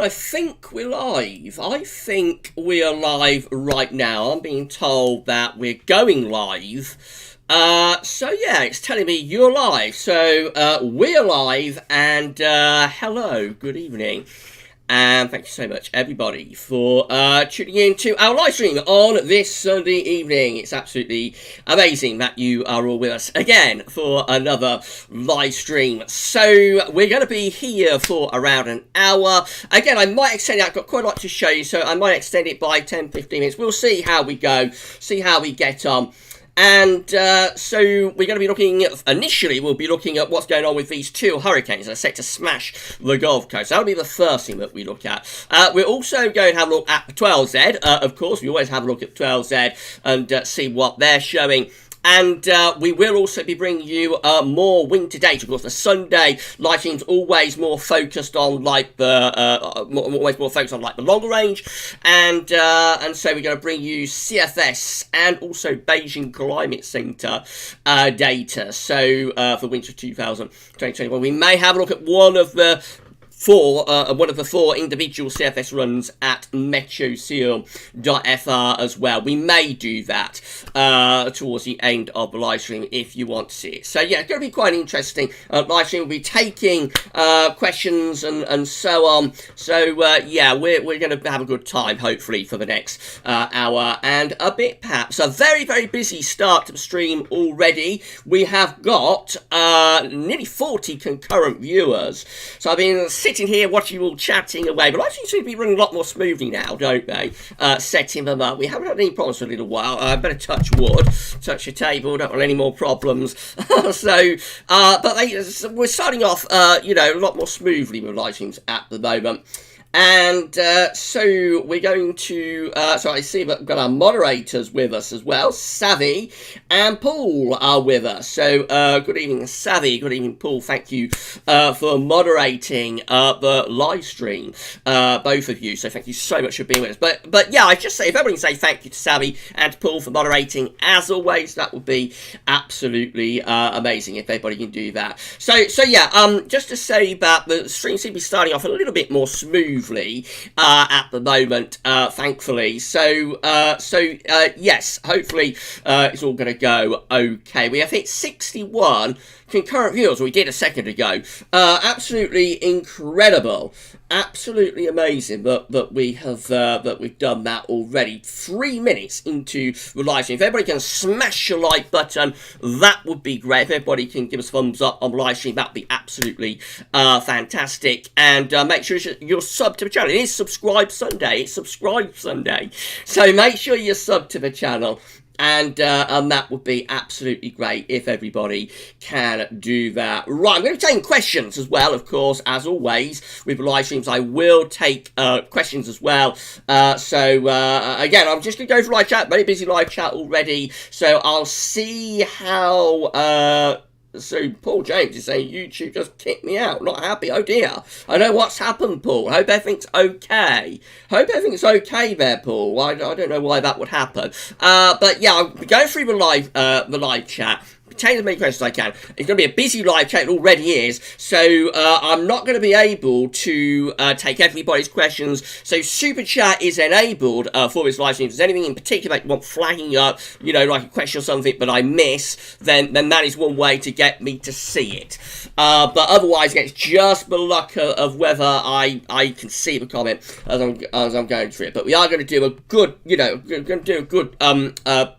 I think we're live. I think we are live right now. I'm being told that we're going live. So yeah, it's telling me you're live. So we're live, and hello, good evening. And thank you so much, everybody, for tuning in to our live stream on this Sunday evening. It's absolutely amazing that you are all with us again for another live stream. So we're going to be here for around an hour. Again, I might extend it. I've got quite a lot to show you, so I might extend it by 10-15 minutes. We'll see how we go, see how we get on. And so we're going to be looking, initially we'll be looking at what's going on with these two hurricanes that are set to smash the Gulf Coast. That'll be the first thing that we look at. We're also going to have a look at the 12Z. Of course, we always have a look at 12Z and see what they're showing. And we will also be bringing you more winter data. Of course, the Sunday live stream's always more focused on like the longer range, and so we're going to bring you CFS and also Beijing Climate Center data. So for winter 2021, we may have a look at one of the four individual CFS runs at metroseal.fr as well. We may do that towards the end of the live stream if you want to see it. So yeah, it's going to be quite interesting. Live stream will be taking questions and so on. So yeah, we're going to have a good time hopefully for the next hour and a bit perhaps. A very, very busy start to the stream already. We have got nearly 40 concurrent viewers. So I've been sitting here watching you all chatting away, but I actually seem to be running a lot more smoothly now, don't they? Setting them up. We haven't had any problems for a little while. I better touch wood, touch the table, don't want any more problems. So, but we're starting off, a lot more smoothly with live streams at the moment. And so we're going to, so I see that we've got our moderators with us as well. Savvy and Paul are with us. So good evening, Savvy. Good evening, Paul. Thank you for moderating the live stream, both of you. So thank you so much for being with us. But yeah, I just say, if everybody can say thank you to Savvy and to Paul for moderating, as always, that would be absolutely amazing if everybody can do that. So yeah, just to say that the stream seems to be starting off a little bit more smoothly at the moment, thankfully. So yes, hopefully it's all going to go okay. We have hit 61 concurrent viewers. We did a second ago. Absolutely incredible, absolutely amazing that we have that we've done that already. 3 minutes into the live stream. If everybody can smash the like button, that would be great. If everybody can give us a thumbs up on the live stream, that'd be absolutely fantastic. And make sure you're sub to the channel. It is Subscribe Sunday. It's Subscribe Sunday. So make sure you're sub to the channel. And that would be absolutely great if everybody can do that. Right, I'm going to be taking questions as well, of course, as always, with live streams. I will take questions as well. Again, I'm just going to go for live chat. Very busy live chat already. So I'll see how... So Paul James is saying YouTube just kicked me out. Not happy. Oh dear. I know what's happened, Paul. Hope everything's okay. Hope everything's okay there, Paul. I don't know why that would happen. But yeah, I'm going through the live chat. Take as many questions as I can. It's going to be a busy live chat. It already is. So I'm not going to be able to take everybody's questions. So Super Chat is enabled for this live stream. If there's anything in particular that you want flagging up, like a question or something that I miss, then that is one way to get me to see it. But otherwise, it's just the luck of whether I can see the comment as I'm going through it. But we are going to do a good,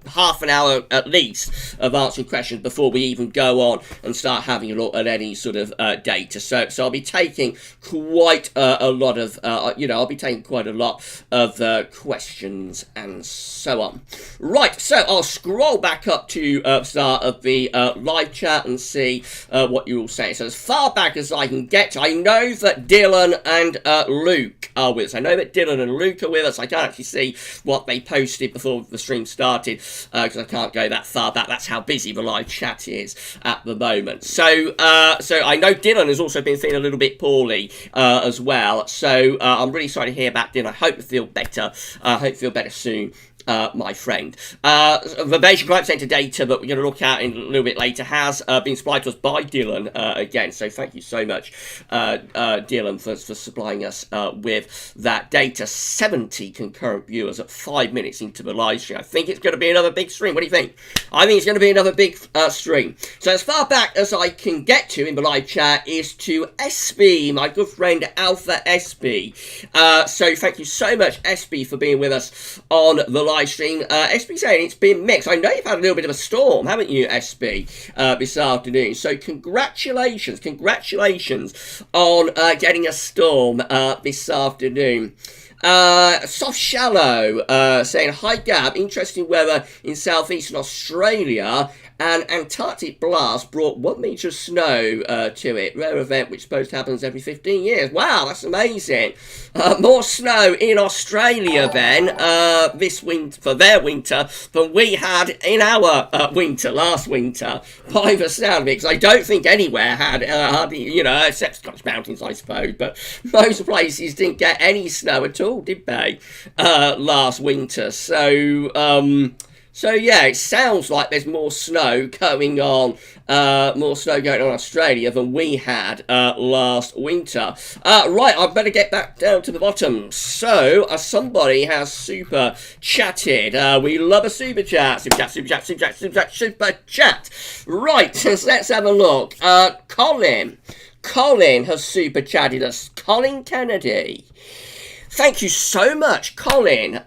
half an hour at least of answering questions before we even go on and start having a look at any sort of data. So I'll be taking quite a lot of, questions and so on. Right, so I'll scroll back up to the start of the live chat and see what you're all saying. So as far back as I can get to, I know that Dylan and Luke are with us. I know that Dylan and Luke are with us. I can't actually see what they posted before the stream started because I can't go that far back. That's how busy the live chat is at the moment. So I know Dylan has also been feeling a little bit poorly as well. So I'm really sorry to hear about Dylan. I hope you feel better. I hope you feel better soon my friend. The Beijing Climate Centre data that we're going to look at in a little bit later has been supplied to us by Dylan again. So thank you so much, Dylan, for supplying us with that data. 70 concurrent viewers at 5 minutes into the live stream. I think it's going to be another big stream. What do you think? I think it's going to be another big stream. So as far back as I can get to in the live chat is to SB, my good friend Alpha SB. So thank you so much, SB, for being with us on the live stream. SB saying it's been mixed. I know you've had a little bit of a storm, haven't you, SB, this afternoon. So congratulations on getting a storm this afternoon. Soft Shallow saying, hi Gab, interesting weather in southeastern Australia. An Antarctic blast brought 1 metre of snow to it. Rare event which supposed happens every 15 years. Wow, that's amazing. More snow in Australia then this winter, for their winter, than we had in our winter, last winter, by the sound of it. Because I don't think anywhere had, you know, except Scottish Mountains, I suppose. But most places didn't get any snow at all, did they, last winter? So yeah, it sounds like there's more snow going on Australia than we had last winter. Right, I better get back down to the bottom. So, somebody has super chatted. We love a super chat. Super chat. Right, let's have a look. Colin has super chatted us. Colin Kennedy. Thank you so much, Colin,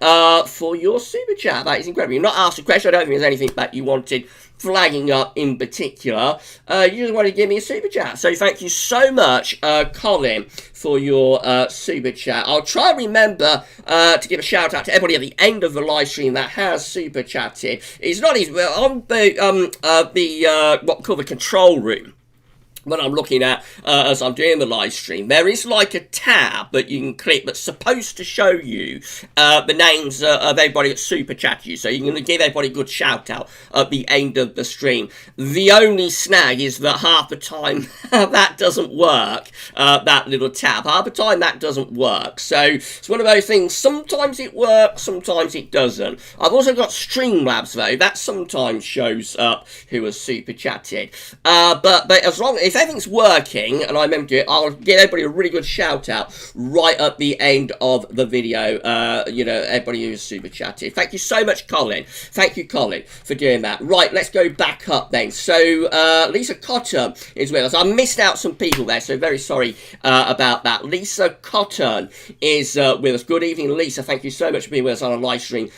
for your super chat. That is incredible. You've not asked a question. I don't think there's anything that you wanted flagging up in particular. You just want to give me a super chat. So thank you so much, Colin, for your super chat. I'll try and remember to give a shout out to everybody at the end of the live stream that has super chatted. It's not easy. Well, on the what we call the control room, when I'm looking at as I'm doing the live stream, there is like a tab that you can click that's supposed to show you the names of everybody that super chatted you, so you can give everybody a good shout out at the end of the stream. The only snag is that half the time that doesn't work, that little tab. Half the time that doesn't work, so it's one of those things. Sometimes it works, sometimes it doesn't. I've also got Streamlabs though, that sometimes shows up who has super chatted, but as long as if everything's working, and I remember to do it, I'll give everybody a really good shout out right at the end of the video. You know, everybody who's super chatted. Thank you so much, Colin. Thank you, Colin, for doing that. Right, let's go back up then. So, Lisa Cotton is with us. I missed out some people there, so very sorry about that. Lisa Cotton is with us. Good evening, Lisa. Thank you so much for being with us on a live stream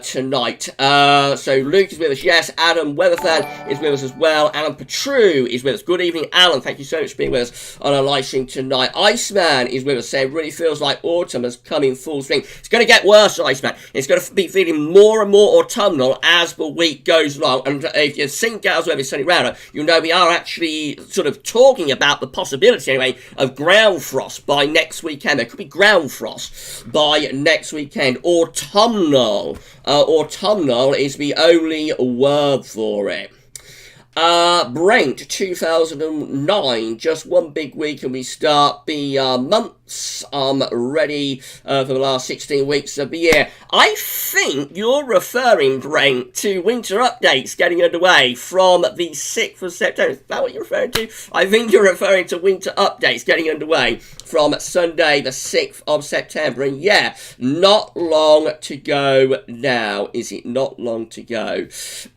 tonight. So, Luke is with us. Yes, Adam Weatherfan is with us as well. Alan Petru is with us. Good evening, Alan. Thank you so much for being with us on our live stream tonight. Iceman is with us, saying, really feels like autumn has come in full swing. It's going to get worse, Iceman. It's going to be feeling more and more autumnal as the week goes along. And if you've seen GavsWeatherVids Sunny Router, you'll know we are actually sort of talking about the possibility, anyway, of ground frost by next weekend. There could be ground frost by next weekend. Autumnal. Autumnal is the only word for it. Brent, 2009, just one big week and we start the months ready for the last 16 weeks of the year. I think you're referring, Brent, to winter updates getting underway from the 6th of September. Is that what you're referring to? I think you're referring to winter updates getting underway from Sunday the 6th of September. And yeah, not long to go now, is it? Not long to go.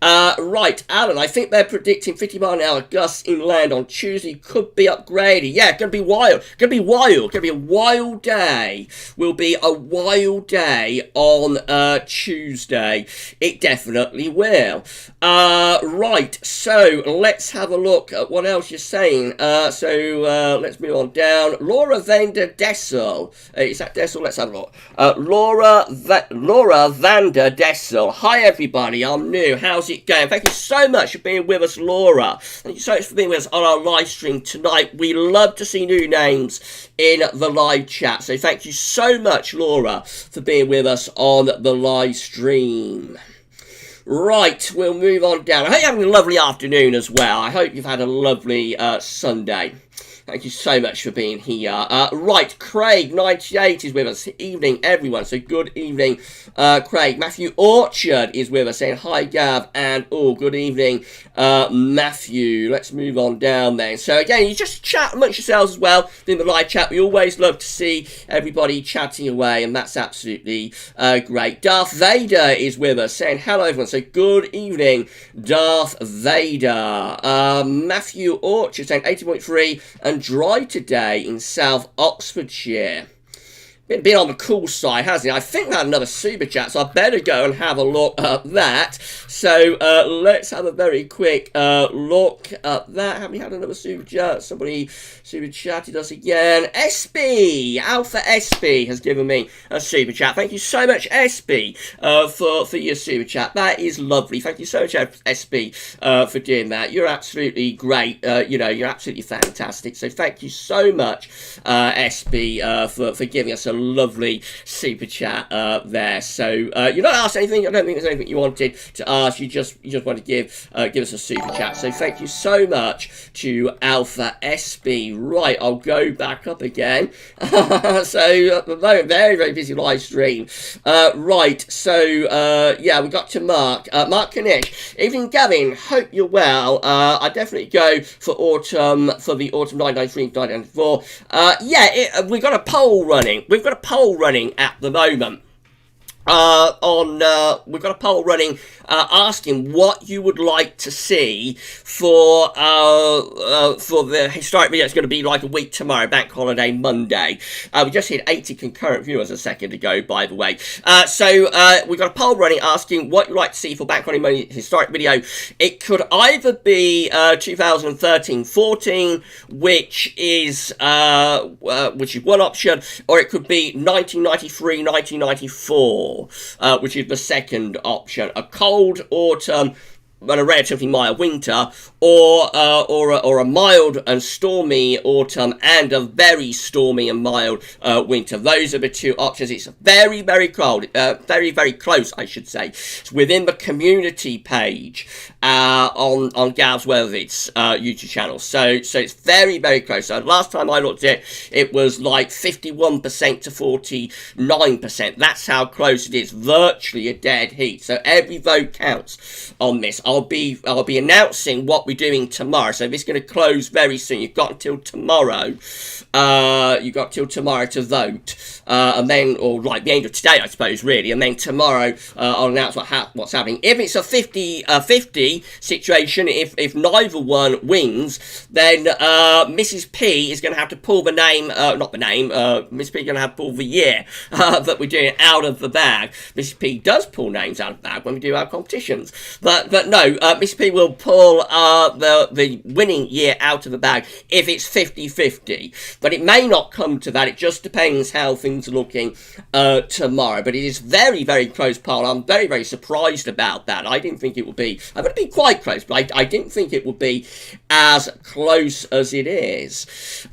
Right, Alan, I think they're predicting 50-mile-an-hour gusts inland on Tuesday. Could be upgraded. Yeah, gonna be wild. Gonna be a wild day. Will be a wild day on Tuesday. It definitely will. Right, so let's have a look at what else you're saying. So let's move on down. Laura Vander Dessel. Is that Dessel? Let's have a look. Laura Vander Dessel. Hi everybody, I'm new. How's it going? Thank you so much for being with us, Laura. Thank you so much for being with us on our live stream tonight. We love to see new names in the live chat. So thank you so much, Laura, for being with us on the live stream. Right, we'll move on down. I hope you're having a lovely afternoon as well. I hope you've had a lovely Sunday. Thank you so much for being here. Right, Craig, 98 is with us. Evening, everyone. So good evening, Craig. Matthew Orchard is with us saying, hi, Gav, and good evening, Matthew. Let's move on down then. So again, you just chat amongst yourselves as well in the live chat. We always love to see everybody chatting away, and that's absolutely great. Darth Vader is with us saying, hello, everyone. So good evening, Darth Vader. Matthew Orchard saying 80.3 and dry today in South Oxfordshire. Been on the cool side, hasn't it? I think we had another super chat, so I better go and have a look at that. So let's have a very quick look at that. Have we had another super chat? Somebody super chatted us again. SB, Alpha SB has given me a super chat. Thank you so much, SB, for your super chat. That is lovely. Thank you so much, SB, for doing that. You're absolutely great. You're absolutely fantastic. So thank you so much, SB, for giving us a lovely super chat there. So you're not asked anything. I don't think there's anything you wanted to ask. You just want to give us a super chat. So thank you so much to Alpha SB. Right, I'll go back up again. So at the moment, very, very busy live stream. Right, so yeah, we got to Mark. Mark Kanish. Evening, Gavin. Hope you're well. I definitely go for the autumn 1993-1994. Yeah, we've got a poll running. We've got a poll running at the moment. We've got a poll running asking what you would like to see for the historic video. It's going to be like a week tomorrow, Bank Holiday Monday. We just hit 80 concurrent viewers a second ago, by the way. So we've got a poll running asking what you'd like to see for Bank Holiday Monday historic video. It could either be 2013-14, which is one option, or it could be 1993-1994. Which is the second option. A cold autumn and a relatively mild winter, or a mild and stormy autumn and a very stormy and mild winter. Those are the two options. It's very, very cold, very, very close, I should say. It's within the community page on GavsWeatherVids YouTube channel. So it's very, very close. So last time I looked at it, it was like 51% to 49%. That's how close it is. Virtually a dead heat. So every vote counts on this. I'll be announcing what we're doing tomorrow. So this is going to close very soon. You've got until tomorrow. To vote, and then, or like the end of today, I suppose, really. And then tomorrow, I'll announce what's happening. If it's a 50-50 situation, if neither one wins, then Mrs. P is going to have to pull the name, Mrs. P is going to have to pull the year that we're doing out of the bag. Mrs. P does pull names out of the bag when we do our competitions, but no, Mrs. P will pull the winning year out of the bag if it's 50-50. But it may not come to that. It just depends how things are looking tomorrow. But it is very, very close poll. I'm very, very surprised about that. I didn't think it would be. I would be quite close, but I didn't think it would be as close as it is.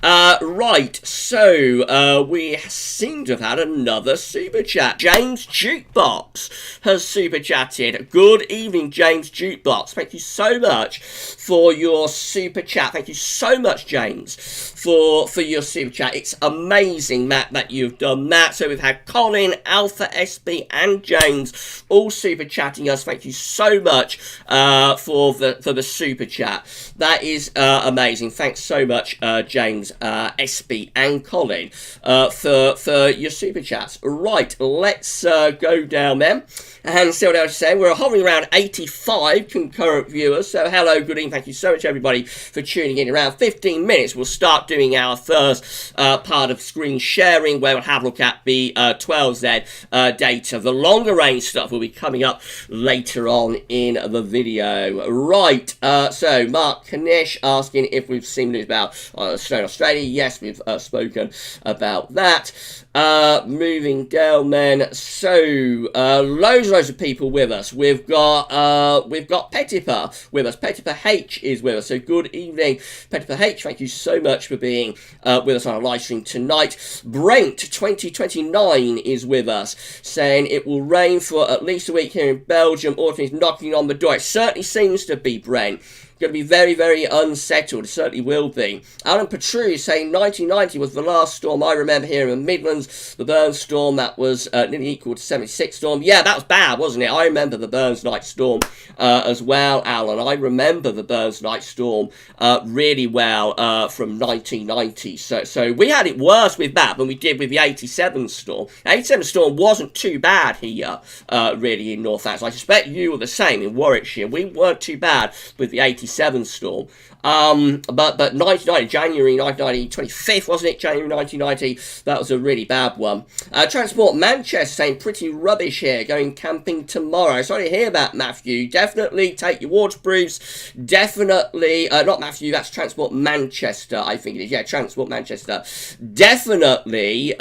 Right, so we seem to have had another super chat. James Jukebox has super chatted. Good evening, James Jukebox. Thank you so much for your super chat. Thank you so much, James, for your super chat. It's amazing, Matt, that you've done that. So we've had Colin, Alpha, SB, and James all super chatting us. Thank you so much for the super chat. That is amazing. Thanks so much, James, SB, and Colin for your super chats. Right, let's go down then and see what else you're saying. We're hovering around 85 concurrent viewers. So hello, good evening. Thank you so much, everybody, for tuning in. Around 15 minutes, we'll start doing our first part of screen sharing, where we'll have a look at the 12Z data. The longer range stuff will be coming up later on in the video. Right, so Mark Kanish asking if we've seen news about snow in Australia. Yes, we've spoken about that. Moving down then, so loads of people with us. We've got Petipa with us. Petipa H is with us. So good evening, Petipa H. Thank you so much for being with us on our live stream tonight. Brent 2029 is with us, saying it will rain for at least a week here in Belgium. Autumn is knocking on the door. It certainly seems to be, Brent. going to be very, very unsettled. It certainly will be. Alan Petru saying 1990 was the last storm I remember here in the Midlands. The Burns storm, that was nearly equal to 76 storm. Yeah, that was bad, wasn't it? I remember the Burns night storm as well, Alan. I remember the Burns night storm really well from 1990. So we had it worse with that than we did with the 87 storm. The 87 storm wasn't too bad here, really, in Northampton. I suspect you were the same in Warwickshire. We weren't too bad with the 87 storm. But 1990, January 1990, 25th, wasn't it? January 1990, that was a really bad one. Transport Manchester saying pretty rubbish here, going camping tomorrow. Sorry to hear that, Matthew. Definitely take your waterproofs. Definitely, not Matthew, that's Transport Manchester, I think it is. Yeah, Transport Manchester. Definitely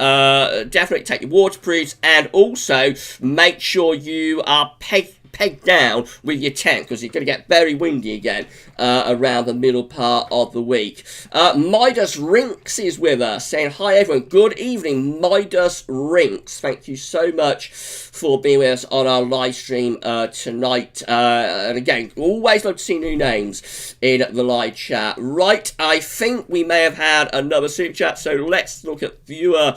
take your waterproofs, and also make sure you are pegged down with your tent, because it's going to get very windy again around the middle part of the week. Midas Rinks is with us, saying hi everyone, good evening Midas Rinks, thank you so much for being with us on our live stream tonight, and again, always love to see new names in the live chat. Right, I think we may have had another super chat, so let's look at viewer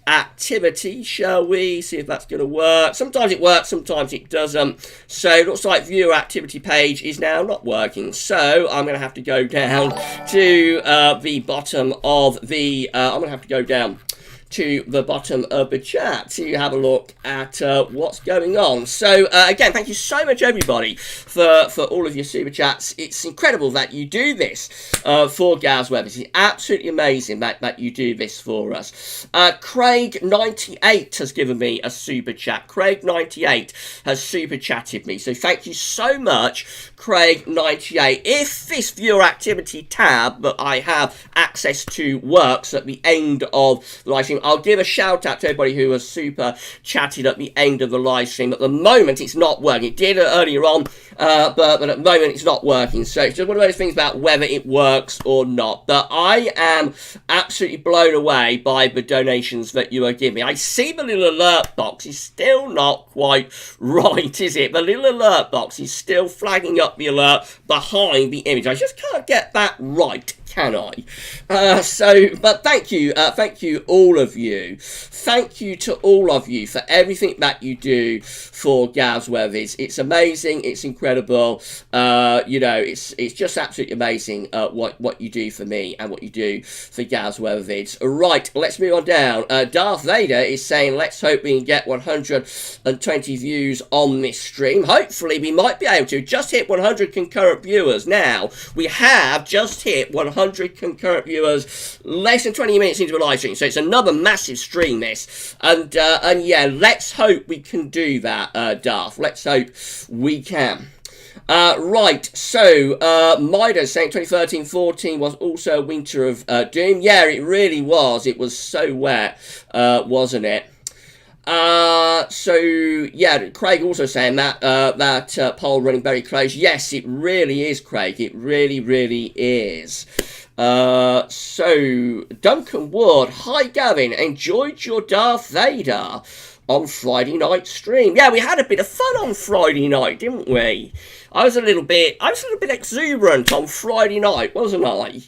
activity, shall we? See if that's going to work. Sometimes it works, sometimes it doesn't. So it looks like viewer activity page is now not working. So I'm going to have to go down to the bottom of the... I'm going to have to go down to the bottom of the chat to have a look at what's going on. So again, thank you so much everybody for all of your super chats. It's incredible that you do this for GavsWeatherVids. It's absolutely amazing that you do this for us. Craig98 has given me a super chat. Craig98 has super chatted me, so thank you so much, Craig98. If this viewer activity tab that I have access to works at the end of the live stream, I'll give a shout out to everybody who has super chatted at the end of the live stream. At the moment, it's not working. It did earlier on, but at the moment, it's not working. So it's just one of those things about whether it works or not. But I am absolutely blown away by the donations that you are giving me. I see the little alert box is still not quite right, is it? The little alert box is still flagging up the alert behind the image. I just can't get that right, can I? But thank you all of you. Thank you to all of you for everything that you do for GavsWeatherVids. It's amazing, it's incredible. You know, it's just absolutely amazing what you do for me and what you do for GavsWeatherVids. Right, let's move on down. Darth Vader is saying, let's hope we can get 120 views on this stream. Hopefully we might be able to. Just hit 100 concurrent viewers now. We have just hit 100 concurrent viewers less than 20 minutes into a live stream, so it's another massive stream this, and yeah, let's hope we can do that, Darth. Let's hope we can. Right, so Midas saying 2013-14 was also a winter of doom. Yeah, it really was. It was so wet, wasn't it? So yeah, Craig also saying that that poll running very close. Yes, it really is, Craig. It really, really is. So Duncan Wood, hi Gavin, enjoyed your Darth Vader on Friday night stream. Yeah, we had a bit of fun on Friday night, didn't we? I was a little bit exuberant on Friday night, wasn't I?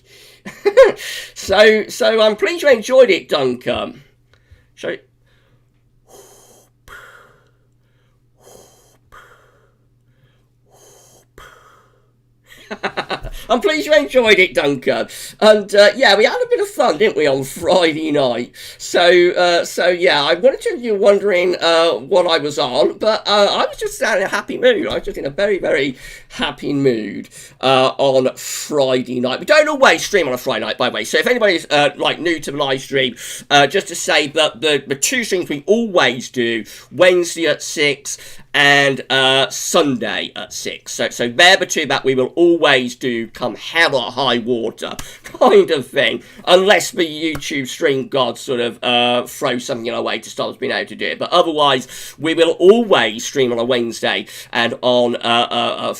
so I'm pleased you enjoyed it, Duncan. So. I'm pleased you enjoyed it, Duncan. And yeah, we had a bit of fun, didn't we, on Friday night? So yeah, I wanted to you wondering what I was on, but I was just in a happy mood. I was just in a very, very happy mood on Friday night. We don't always stream on a Friday night, by the way. So if anybody's like new to the live stream, just to say that the two streams we always do, Wednesday at 6 and Sunday at 6. So they're the two that we will always do come hell or high water kind of thing, unless the YouTube stream gods sort of throw something in our way to stop us being able to do it. But otherwise, we will always stream on a Wednesday and on a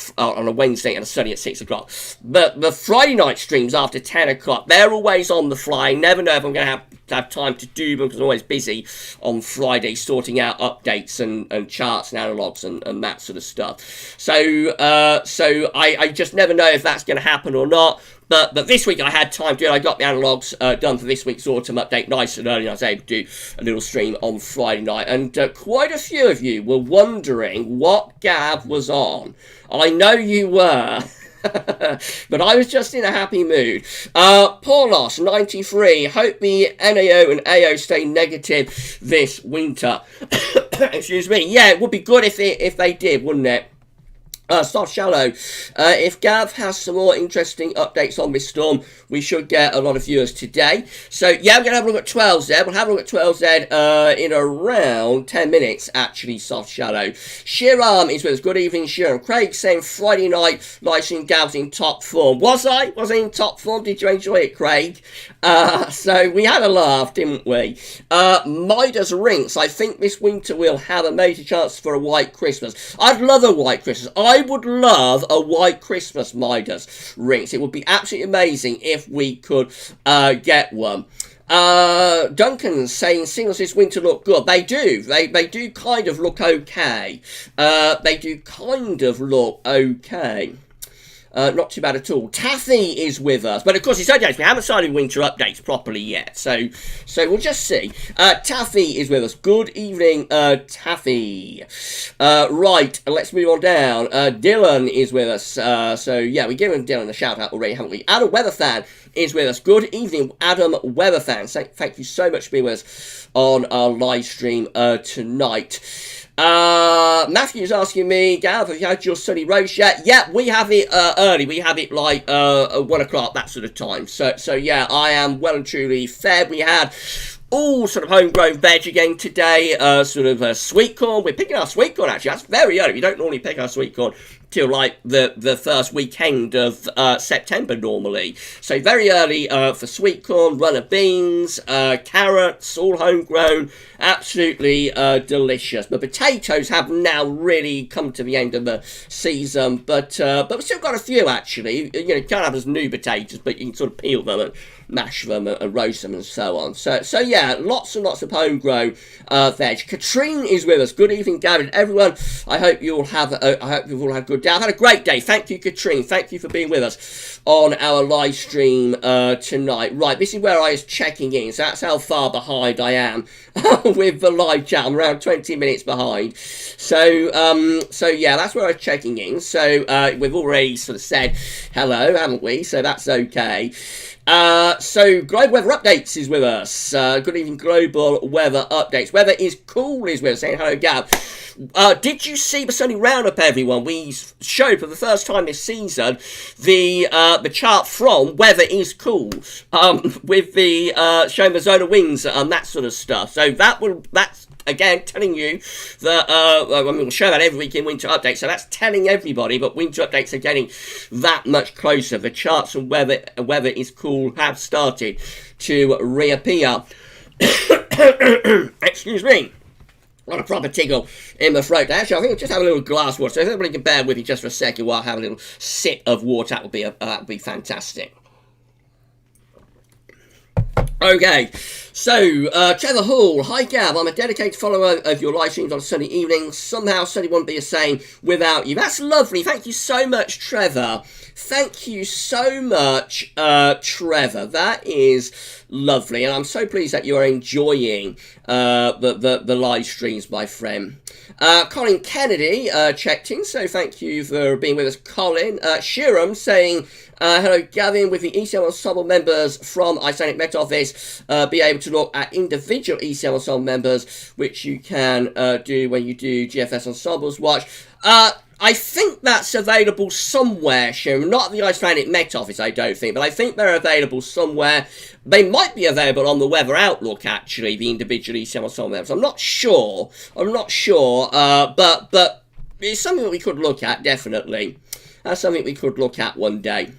Wednesday and a Sunday at 6 o'clock. But the Friday night streams after 10 o'clock, they're always on the fly. Never know if I'm going to have have time to do them because I'm always busy on Friday sorting out updates and charts and analogs and that sort of stuff. So I just never know if that's going to happen or not. But this week I had time to do it. I got the analogs done for this week's autumn update nice and early. And I was able to do a little stream on Friday night. And quite a few of you were wondering what Gav was on. I know you were. But I was just in a happy mood. Paulos, 93. Hope the NAO and AO stay negative this winter. Excuse me. Yeah, it would be good if they did, wouldn't it? Soft Shallow, if Gav has some more interesting updates on this storm, we should get a lot of viewers today. So, yeah, we're going to have a look at 12Z. We'll have a look at 12Z in around 10 minutes, actually, Soft Shallow. Shiram is with us. Good evening, Shiram. Craig saying Friday night, live stream Gav's in top form. Was I? Was I in top form? Did you enjoy it, Craig? So, we had a laugh, didn't we? Midas Rinks, I think this winter we'll have a major chance for a white Christmas. I'd love a white Christmas. I would love a white Christmas, Midas Rinks. It would be absolutely amazing if we could get one. Duncan's saying signals this winter look good. They do. They do kind of look okay. They do kind of look okay. Not too bad at all. Taffy is with us, but of course it's okay. We haven't started winter updates properly yet, so we'll just see. Taffy is with us. Good evening, Taffy. Right, let's move on down. Dylan is with us. So yeah, we've given Dylan a shout out already, haven't we? Adam Weatherfan is with us. Good evening, Adam Weatherfan. Thank you so much for being with us on our live stream tonight. Matthew's asking me, Gav, have you had your sunny roast yet? Yeah, we have it early. We have it like 1 o'clock, that sort of time. So yeah, I am well and truly fed. We had all sort of homegrown veg again today, sweet corn. We're picking our sweet corn, actually. That's very early. We don't normally pick our sweet corn till like the first weekend of September normally. So very early for sweet corn, runner beans, carrots, all homegrown, absolutely delicious. The potatoes have now really come to the end of the season, but we've still got a few actually. You know, you can't have as new potatoes, but you can sort of peel them and mash them and roast them and so on. So yeah, lots and lots of homegrown veg. Katrine is with us. Good evening, Gavin. Everyone, I hope you all have a good day. I've had a great day. Thank you, Katrine. Thank you for being with us on our live stream tonight. Right, this is where I was checking in. So that's how far behind I am with the live chat. I'm around 20 minutes behind. So yeah, that's where I was checking in. So we've already sort of said hello, haven't we? So that's okay. So Global Weather Updates is with us. Good evening, Global Weather Updates. Weather is cool is with us, saying hello, Gav. Did you see the sunny roundup, everyone? We showed for the first time this season the chart from Weather is Cool with the showing the zone of winds and that sort of stuff. So that's again telling you that we'll show that every week in winter updates. So that's telling everybody, but winter updates are getting that much closer. The charts from Weather is Cool have started to reappear. Excuse me. Got a proper tickle in the throat. Actually, I think I'll just have a little glass of water. So if everybody can bear with me just for a second while I have a little sip of water, that would be fantastic. Okay, so Trevor Hall, hi Gav, I'm a dedicated follower of your live streams on a sunny evening. Somehow sunny wouldn't be the same without you. That's lovely. Thank you so much, Trevor. Thank you so much, Trevor. That is lovely, and I'm so pleased that you are enjoying the live streams, my friend. Colin Kennedy checked in, so thank you for being with us, Colin. Shiram saying, hello, Gavin, with the ECM ensemble members from Icelandic Met Office, be able to look at individual ECM ensemble members, which you can do when you do GFS Ensembles Watch. I think that's available somewhere, Shiram. Not at the Icelandic Met Office, I don't think, but I think they're available somewhere. They might be available on the Weather Outlook, actually, the individual ECM ensemble members. I'm not sure, but it's something that we could look at, definitely. That's something we could look at one day.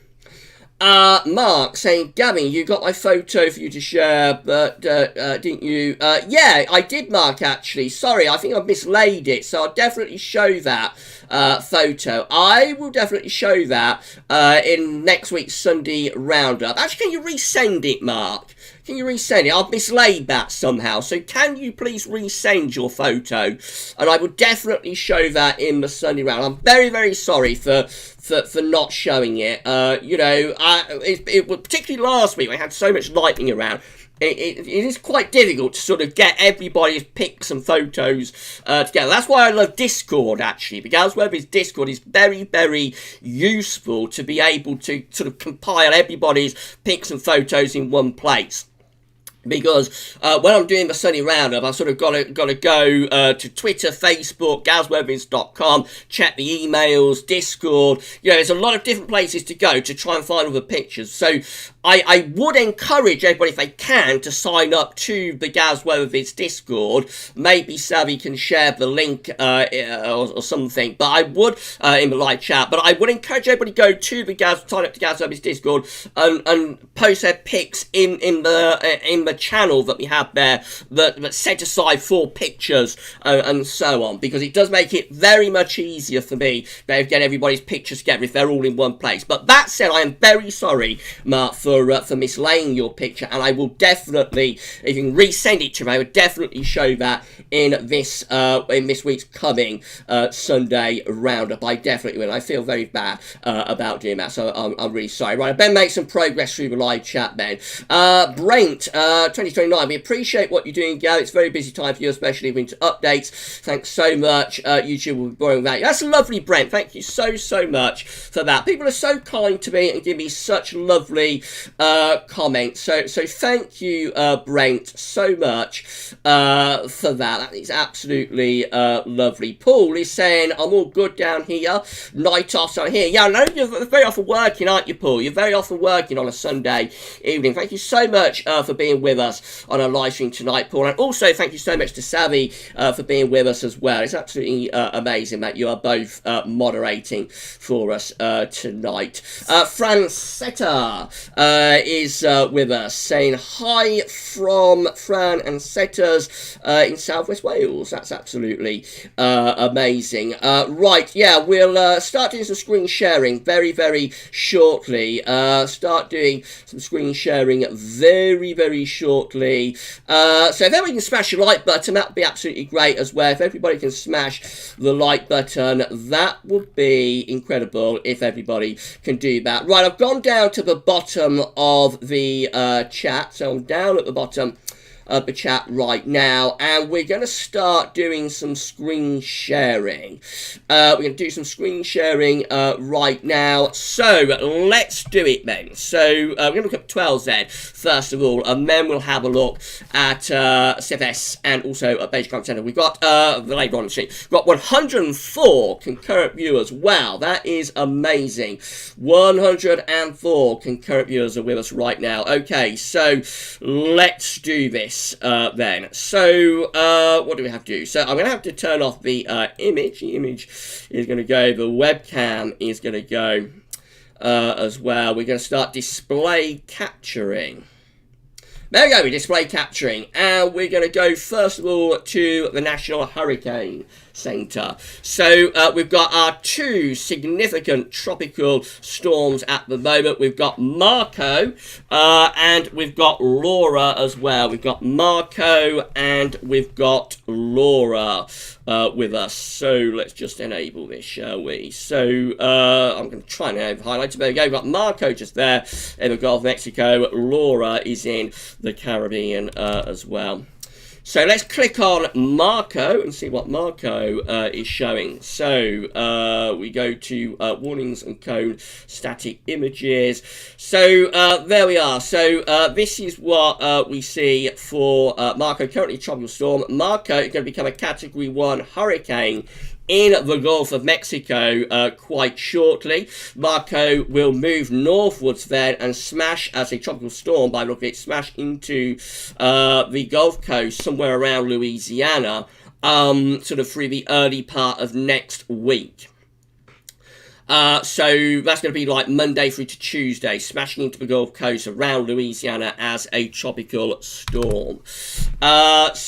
Mark saying, Gavin, you got my photo for you to share, but didn't you? Yeah, I did, Mark, actually. Sorry, I think I mislaid it, so I'll definitely show that photo. I will definitely show that in next week's Sunday Roundup. Actually, can you resend it, Mark? Can you resend it? I've mislaid that somehow. So can you please resend your photo? And I will definitely show that in the Sunday round. I'm very, very sorry for not showing it. You know, it was particularly last week. I had so much lightning around. It is quite difficult to sort of get everybody's pics and photos together. That's why I love Discord, actually. Because GavsWeatherVids Discord is very, very useful to be able to sort of compile everybody's pics and photos in one place. Because when I'm doing the Sunday Roundup, I've sort of got to go to Twitter, Facebook, GavsWeatherVids.com, check the emails, Discord. You know, there's a lot of different places to go to try and find all the pictures. So I would encourage everybody, if they can, to sign up to the GavsWeatherVids Discord. Maybe Savvy can share the link or something. But I would, in the live chat, but I would encourage everybody to go to the sign up to GavsWeatherVids Discord and post their pics in the channel that we have there that's set aside for pictures and so on, because it does make it very much easier for me to get everybody's pictures together if they're all in one place. But that said, I am very sorry, Mark, for mislaying your picture, and I will definitely, if you can resend it to me, I would definitely show that in this week's coming Sunday roundup. I definitely will. I feel very bad about doing that, so I'm really sorry. Right, Ben, make some progress through the live chat, Ben. Brent, 2029, we appreciate what you're doing, Gav. It's a very busy time for you, especially into updates. Thanks so much. YouTube will be borrowing that. That's lovely, Brent. Thank you so much for that. People are so kind to me and give me such lovely comments. So thank you, Brent, so much for that. That is absolutely lovely. Paul is saying, I'm all good down here. Night off down here. Yeah, I know you're very often working, aren't you, Paul? You're very often working on a Sunday evening. Thank you so much for being with us on a live stream tonight, Paul, and also thank you so much to Savvy for being with us as well. It's absolutely amazing that you are both moderating for us tonight. Francetta is with us, saying hi from Fran and Setters in Southwest Wales. That's absolutely amazing. Right, yeah, we'll start doing some screen sharing very, very shortly. Start doing some screen sharing very shortly. So if everybody can smash the like button, that would be absolutely great as well. If everybody can smash the like button, that would be incredible if everybody can do that. Right, I've gone down to the bottom of the chat, so I'm down at the bottom of the chat right now, and we're going to start doing some screen sharing. We're going to do some screen sharing right now, so let's do it then. So we're going to look at 12Z first of all, and then we'll have a look at CFS and also at Beijing Crime Center. We've got the later on the sheet. We've got 104 concurrent viewers. Wow, that is amazing. 104 concurrent viewers are with us right now. Okay, so let's do this then. So what do we have to do? So I'm going to have to turn off the image. The image is going to go. The webcam is going to go as well. We're going to start display capturing. There we go, we're display capturing, and we're going to go first of all to the National Hurricane Center. So we've got our two significant tropical storms at the moment. We've got Marco and we've got Laura as well. We've got Marco and we've got Laura with us. So let's just enable this, shall we? So I'm going to try and highlight it. There we go. We've got Marco just there in the Gulf of Mexico. Laura is in the Caribbean as well. So let's click on Marco and see what Marco is showing. So we go to warnings and cone static images. So there we are. So this is what we see for Marco, currently tropical storm. Marco is going to become a Category 1 hurricane in the Gulf of Mexico quite shortly. Marco will move northwards then and smash, as a tropical storm by looking at it, smash into the Gulf Coast somewhere around Louisiana sort of through the early part of next week. So that's going to be like Monday through to Tuesday, smashing into the Gulf Coast around Louisiana as a tropical storm. That's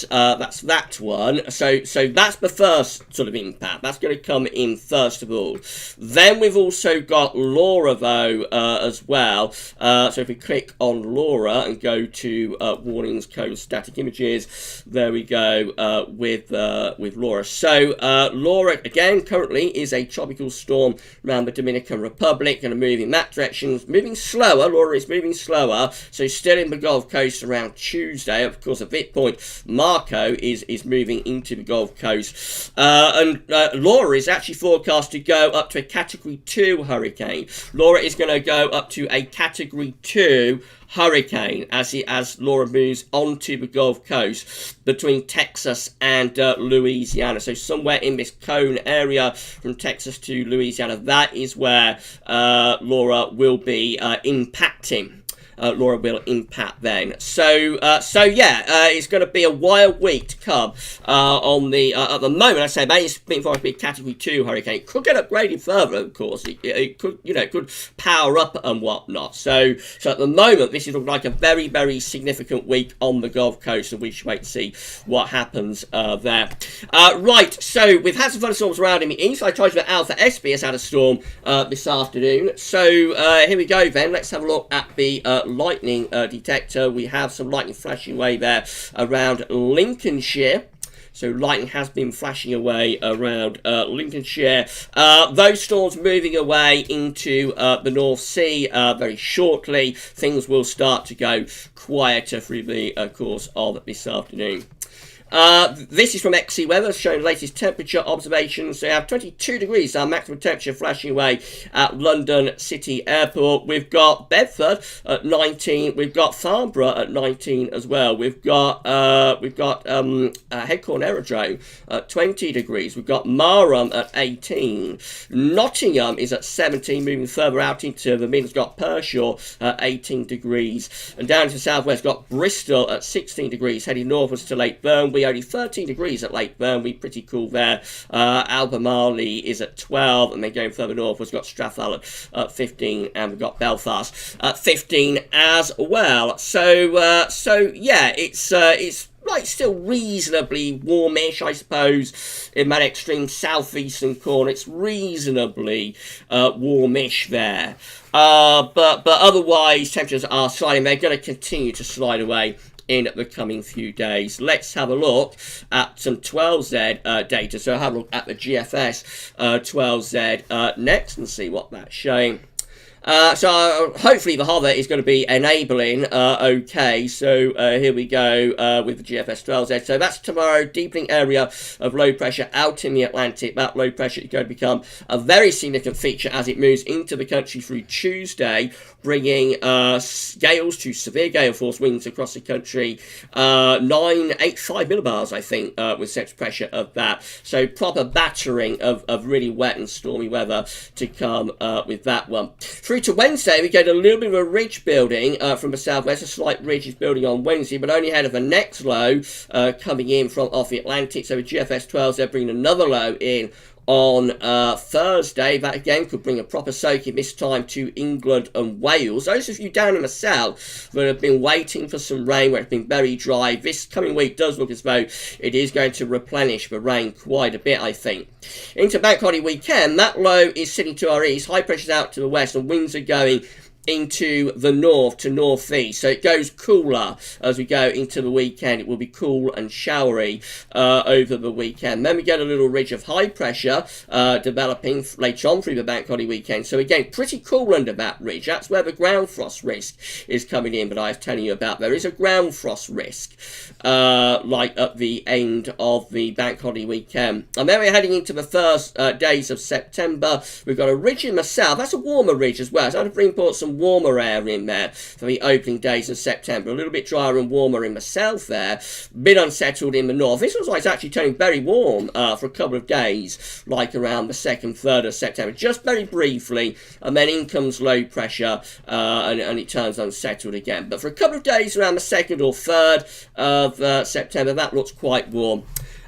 that one. So that's the first sort of impact. That's going to come in first of all. Then we've also got Laura though as well. So if we click on Laura and go to warnings, codes, static images, there we go with Laura. So Laura again currently is a tropical storm around the Dominican Republic, going to move in that direction, moving slower. Laura is moving slower, so still in the Gulf Coast around Tuesday. Of course, at this point, Marco is moving into the Gulf Coast, and Laura is actually forecast to go up to a Category 2 hurricane. Laura is going to go up to a Category 2 hurricane as Laura moves onto the Gulf Coast between Texas and Louisiana. So somewhere in this cone area from Texas to Louisiana, that is where Laura will be impacting. Laura will impact then. So yeah, it's going to be a wild week to come on the at the moment. I say it's being for to be a Category 2 hurricane. It could get upgraded further, of course. It could, it could power up and whatnot. So at the moment, this is looking like a very, very significant week on the Gulf Coast, and we should wait to see what happens there. Right, so we've had some thunderstorms around in the east. I told you that Alpha SB has had a storm this afternoon. So here we go then. Let's have a look at the lightning detector. We have some lightning flashing away there around Lincolnshire. So lightning has been flashing away around Lincolnshire. Those storms moving away into the North Sea very shortly. Things will start to go quieter through the course of this afternoon. This is from XC Weather, showing the latest temperature observations. They have 22 degrees, our maximum temperature flashing away at London City Airport. We've got Bedford at 19. We've got Farnborough at 19 as well. We've got Headcorn Aerodrome at 20 degrees. We've got Marham at 18. Nottingham is at 17, moving further out into the Midlands. Got Pershore at 18 degrees. And down to the southwest, got Bristol at 16 degrees, heading northwards to Lake Burnley. Only 13 degrees at Lake Burnley, pretty cool there. Albemarle is at 12, and then going further north, we've got Strathall at 15, and we've got Belfast at 15 as well. So yeah, it's like still reasonably warmish, I suppose, in that extreme southeastern corner. It's reasonably warmish there. But otherwise, temperatures are sliding. They're going to continue to slide away in the coming few days. Let's have a look at some 12Z data. So I'll have a look at the GFS 12Z next and see what that's showing. So hopefully the hover is going to be enabling okay. So here we go with the GFS 12Z. So that's tomorrow, deepening area of low pressure out in the Atlantic. That low pressure is going to become a very significant feature as it moves into the country through Tuesday, bringing gales to severe gale force winds across the country. 985 millibars, I think, with central pressure of that. So proper battering of really wet and stormy weather to come with that one. Through to Wednesday, we get a little bit of a ridge building from the southwest. A slight ridge is building on Wednesday, but only ahead of the next low coming in from off the Atlantic. So with GFS 12, they're bringing another low in on Thursday. That again could bring a proper soaking, this time to England and Wales. Those of you down in the south that have been waiting for some rain where it's been very dry, this coming week does look as though it is going to replenish the rain quite a bit, I think. Into Bank Holiday weekend, that low is sitting to our east, high pressure's out to the west, and winds are going into the north to northeast, so it goes cooler as we go into the weekend. It will be cool and showery over the weekend. Then we get a little ridge of high pressure developing later on through the Bank Holiday weekend. So again, pretty cool under that ridge. That's where the ground frost risk is coming in, but I was telling you about. There is a ground frost risk like at the end of the Bank Holiday weekend. And then we're heading into the first days of September. We've got a ridge in the south. That's a warmer ridge as well. So I'm going to bring some warmer air in there for the opening days of September. A little bit drier and warmer in the south there. Bit unsettled in the north. This looks like it's actually turning very warm for a couple of days, like around the 2nd, 3rd of September. Just very briefly, and then in comes low pressure and it turns unsettled again. But for a couple of days around the 2nd or 3rd of September, that looks quite warm.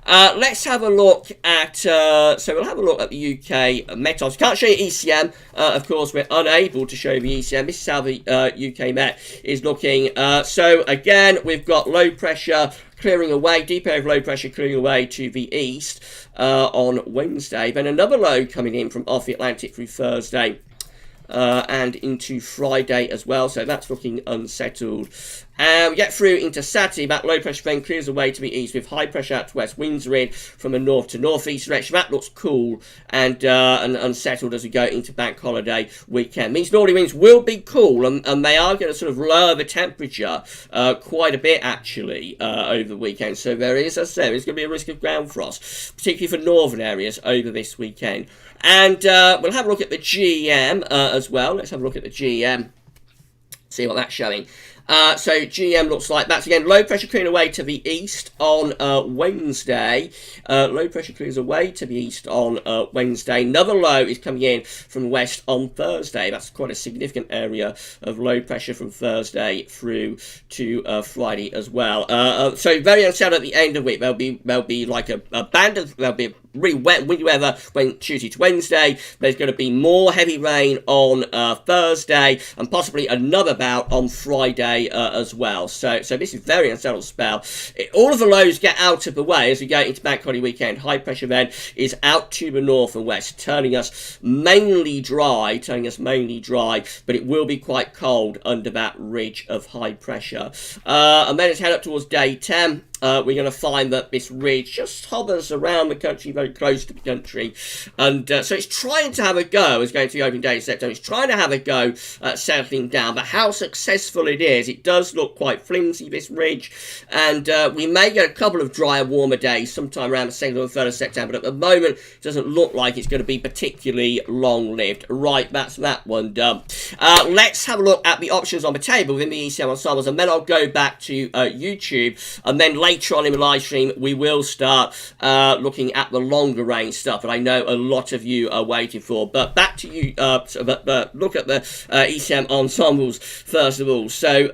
Let's have a look at, so we'll have a look at the UK Met Odds. Can't show you ECM, of course, we're unable to show the ECM. This is how the UK Met is looking. So again, we've got low pressure clearing away, deep area of low pressure clearing away to the east on Wednesday. Then another low coming in from off the Atlantic through Thursday. And into Friday as well, so that's looking unsettled. We get through into Saturday, that low pressure then clears away to the east with high pressure out to west, winds are in from a north to northeast direction. That looks cool and unsettled as we go into bank holiday weekend. Means northerly winds will be cool, and they are going to sort of lower the temperature quite a bit actually over the weekend. So there is, as I said, there's going to be a risk of ground frost, particularly for northern areas over this weekend. And we'll have a look at the GEM as well. Let's have a look at the GEM, see what that's showing. So GEM looks like that's again low pressure clearing away to the east on Wednesday. Low pressure clears away to the east on Wednesday. Another low is coming in from west on Thursday. That's quite a significant area of low pressure from Thursday through to Friday as well. So very unsettled at the end of the week. There'll be like a band of there'll be really wet, windy weather when Tuesday to Wednesday. There's going to be more heavy rain on Thursday and possibly another bout on Friday as well. So this is very unsettled spell. All of the lows get out of the way as we go into bank holiday weekend. High pressure then is out to the north and west, turning us mainly dry, but it will be quite cold under that ridge of high pressure. And then let's head up towards day 10. We're going to find that this ridge just hovers around the country, very close to the country. And so it's trying to have a go, as going to the opening day of September. It's trying to have a go at settling down. But how successful it is, it does look quite flimsy, this ridge. And we may get a couple of drier, warmer days sometime around the 2nd or 3rd of September. But at the moment, it doesn't look like it's going to be particularly long-lived. Right, that's that one done. Let's have a look at the options on the table within the ECM ensembles. And then I'll go back to YouTube. And then later on in the live stream, we will start looking at the longer range stuff that I know a lot of you are waiting for. But back to you, look at the ECM ensembles first of all. So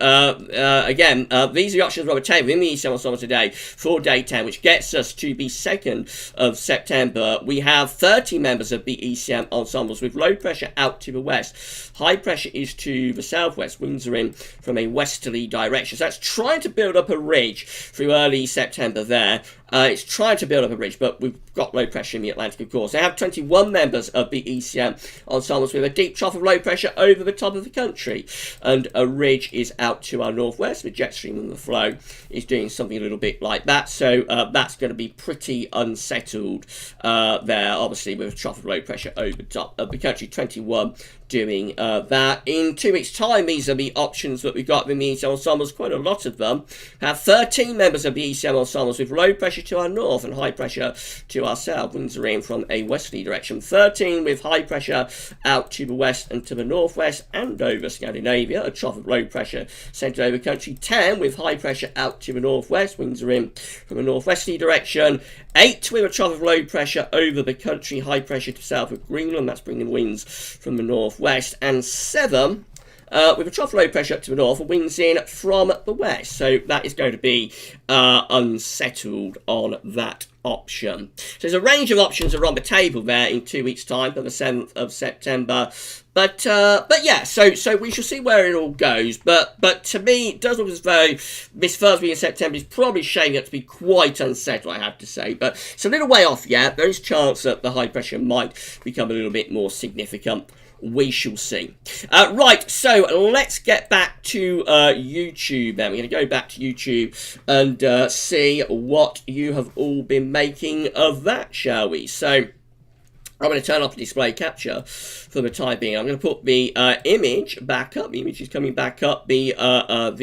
again, these are the options on the table in the ECM ensemble today for day 10, which gets us to the 2nd of September. We have 30 members of the ECM ensembles with low pressure out to the west. High pressure is to the southwest. Winds are in from a westerly direction. So that's trying to build up a ridge through early September there. It's trying to build up a ridge, but we've got low pressure in the Atlantic, of course. They have 21 members of the ECM ensembles with a deep trough of low pressure over the top of the country. And a ridge is out to our northwest. The jet stream and the flow is doing something a little bit like that. So that's going to be pretty unsettled there, obviously, with a trough of low pressure over the top of the country. 21 doing that. In 2 weeks' time, these are the options that we've got in the ECM ensembles, quite a lot of them. We have 13 members of the ECM ensembles with low pressure to our north and high pressure to our south. Winds are in from a westerly direction. 13 with high pressure out to the west and to the northwest and over Scandinavia. A trough of low pressure centered over country. 10 with high pressure out to the northwest. Winds are in from a northwesterly direction. 8 with a trough of low pressure over the country. High pressure to south of Greenland. That's bringing winds from the northwest. And 7 with a trough low pressure up to the north and winds in from the west. So that is going to be unsettled on that option. So there's a range of options that are on the table there in 2 weeks' time, on the 7th of September. But yeah, so we shall see where it all goes. But to me, it does look as though this first week in September is probably shaping up to be quite unsettled, I have to say. But it's a little way off yet. There is a chance that the high pressure might become a little bit more significant. We shall see. Right, so let's get back to YouTube then. We're going to go back to YouTube and see what you have all been making of that, shall we? So I'm going to turn off the display capture for the time being. I'm going to put the image back up. The image is coming back up. The webcam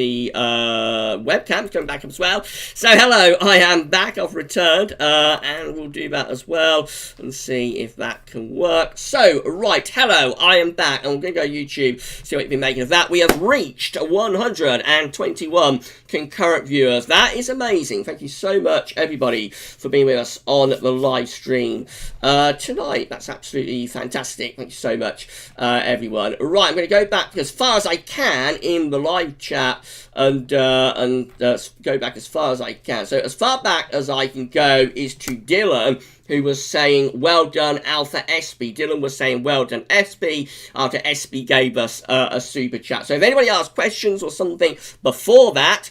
is coming back up as well. So hello, I am back. I've returned, and we'll do that as well and see if that can work. So right, hello, I am back. I'm going to go YouTube, see what you've been making of that. We have reached 121 concurrent viewers. That is amazing. Thank you so much, everybody, for being with us on the live stream tonight. That's absolutely fantastic. Thank you so much, everyone. Right, I'm going to go back as far as I can in the live chat and go back as far as I can. So as far back as I can go is to Dylan, who was saying, well done, Alpha SB. Dylan was saying, well done, SB, after SB gave us a super chat. So if anybody asks questions or something before that,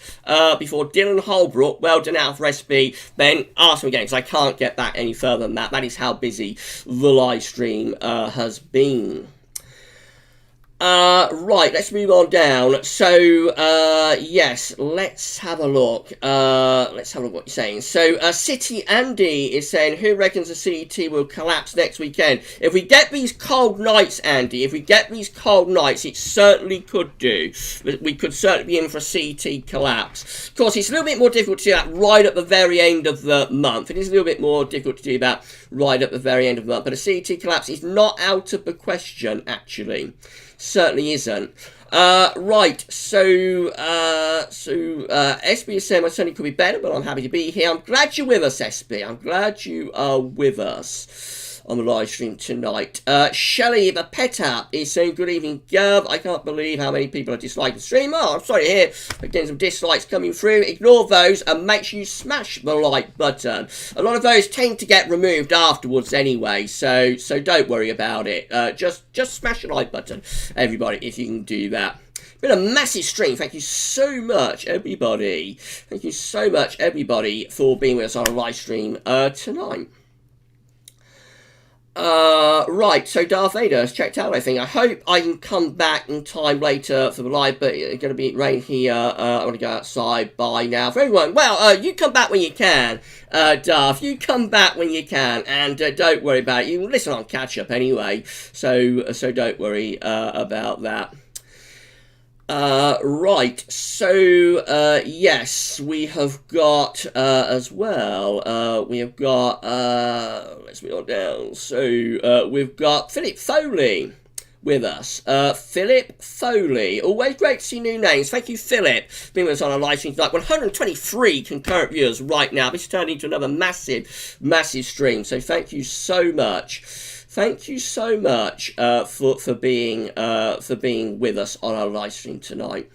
before Dylan Holbrook, well done, Alpha SB, then ask them again, because I can't get back any further than that. That is how busy the live stream has been. Right, let's move on down. So, yes, let's have a look. Let's have a look what you're saying. So, City Andy is saying, who reckons the CET will collapse next weekend? If we get these cold nights, Andy, if we get these cold nights, it certainly could do. We could certainly be in for a CET collapse. Of course, it's a little bit more difficult to do that right at the very end of the month. It is a little bit more difficult to do that right at the very end of the month. But a CET collapse is not out of the question, actually. Certainly isn't. Right, so SB is saying I certainly could be better, but I'm happy to be here. I'm glad you're with us, SB. I'm glad you are with us on the live stream tonight. Shelley the Pet App is saying, good evening, Gav. I can't believe how many people are disliking the stream. Oh, I'm sorry to hear again some dislikes coming through. Ignore those and make sure you smash the like button. A lot of those tend to get removed afterwards anyway, so don't worry about it. Just smash the like button, everybody, if you can do that. Been a massive stream. Thank you so much, everybody. Thank you so much, everybody, for being with us on a live stream tonight. Right, so Darth Vader has checked out, I think. I hope I can come back in time later for the live, but it's going to be rain here. I want to go outside. Bye now. For everyone, well, you come back when you can, Darth. You come back when you can, and don't worry about it. You can listen on catch-up anyway, so don't worry about that. Right, so, yes, we have got, as well, we have got, let's move on down, so, we've got Philip Foley with us. Philip Foley, always great to see new names. Thank you, Philip, being with us on our live stream tonight. 123 concurrent viewers right now. This is turning into another massive stream, so thank you so much. Thank you so much for being with us on our live stream tonight.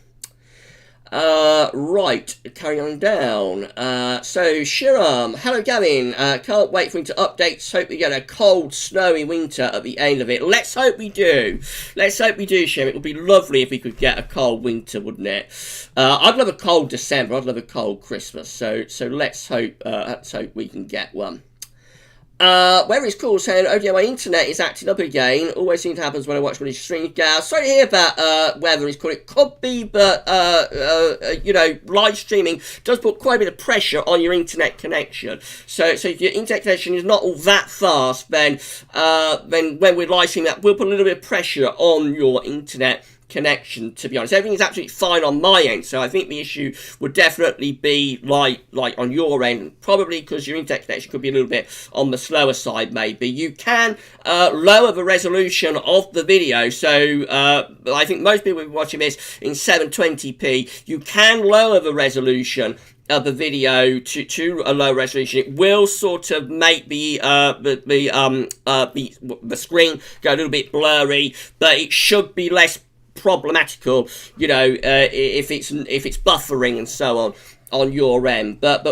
Right, carrying on down. So Shiram, hello Gavin. Can't wait for him to update. Hope we get a cold, snowy winter at the end of it. Let's hope we do. Let's hope we do, Shiram. It would be lovely if we could get a cold winter, wouldn't it? I'd love a cold December. I'd love a cold Christmas. So let's hope we can get one. Where is cool saying, oh dear, my internet is acting up again. Always seems to happen when I watch one of these streams. Sorry to hear about weather is called. It could be, but you know, live streaming does put quite a bit of pressure on your internet connection. So if your internet connection is not all that fast, then when we're live streaming, that will put a little bit of pressure on your internet connection, to be honest. Everything is absolutely fine on my end, so I think the issue would definitely be like on your end, probably because your internet connection could be a little bit on the slower side. Maybe you can lower the resolution of the video, so I think most people will be watching this in 720p. You can lower the resolution of the video to a low resolution. It will sort of make the screen go a little bit blurry, but it should be less problematical, you know, if it's buffering and so on your end, but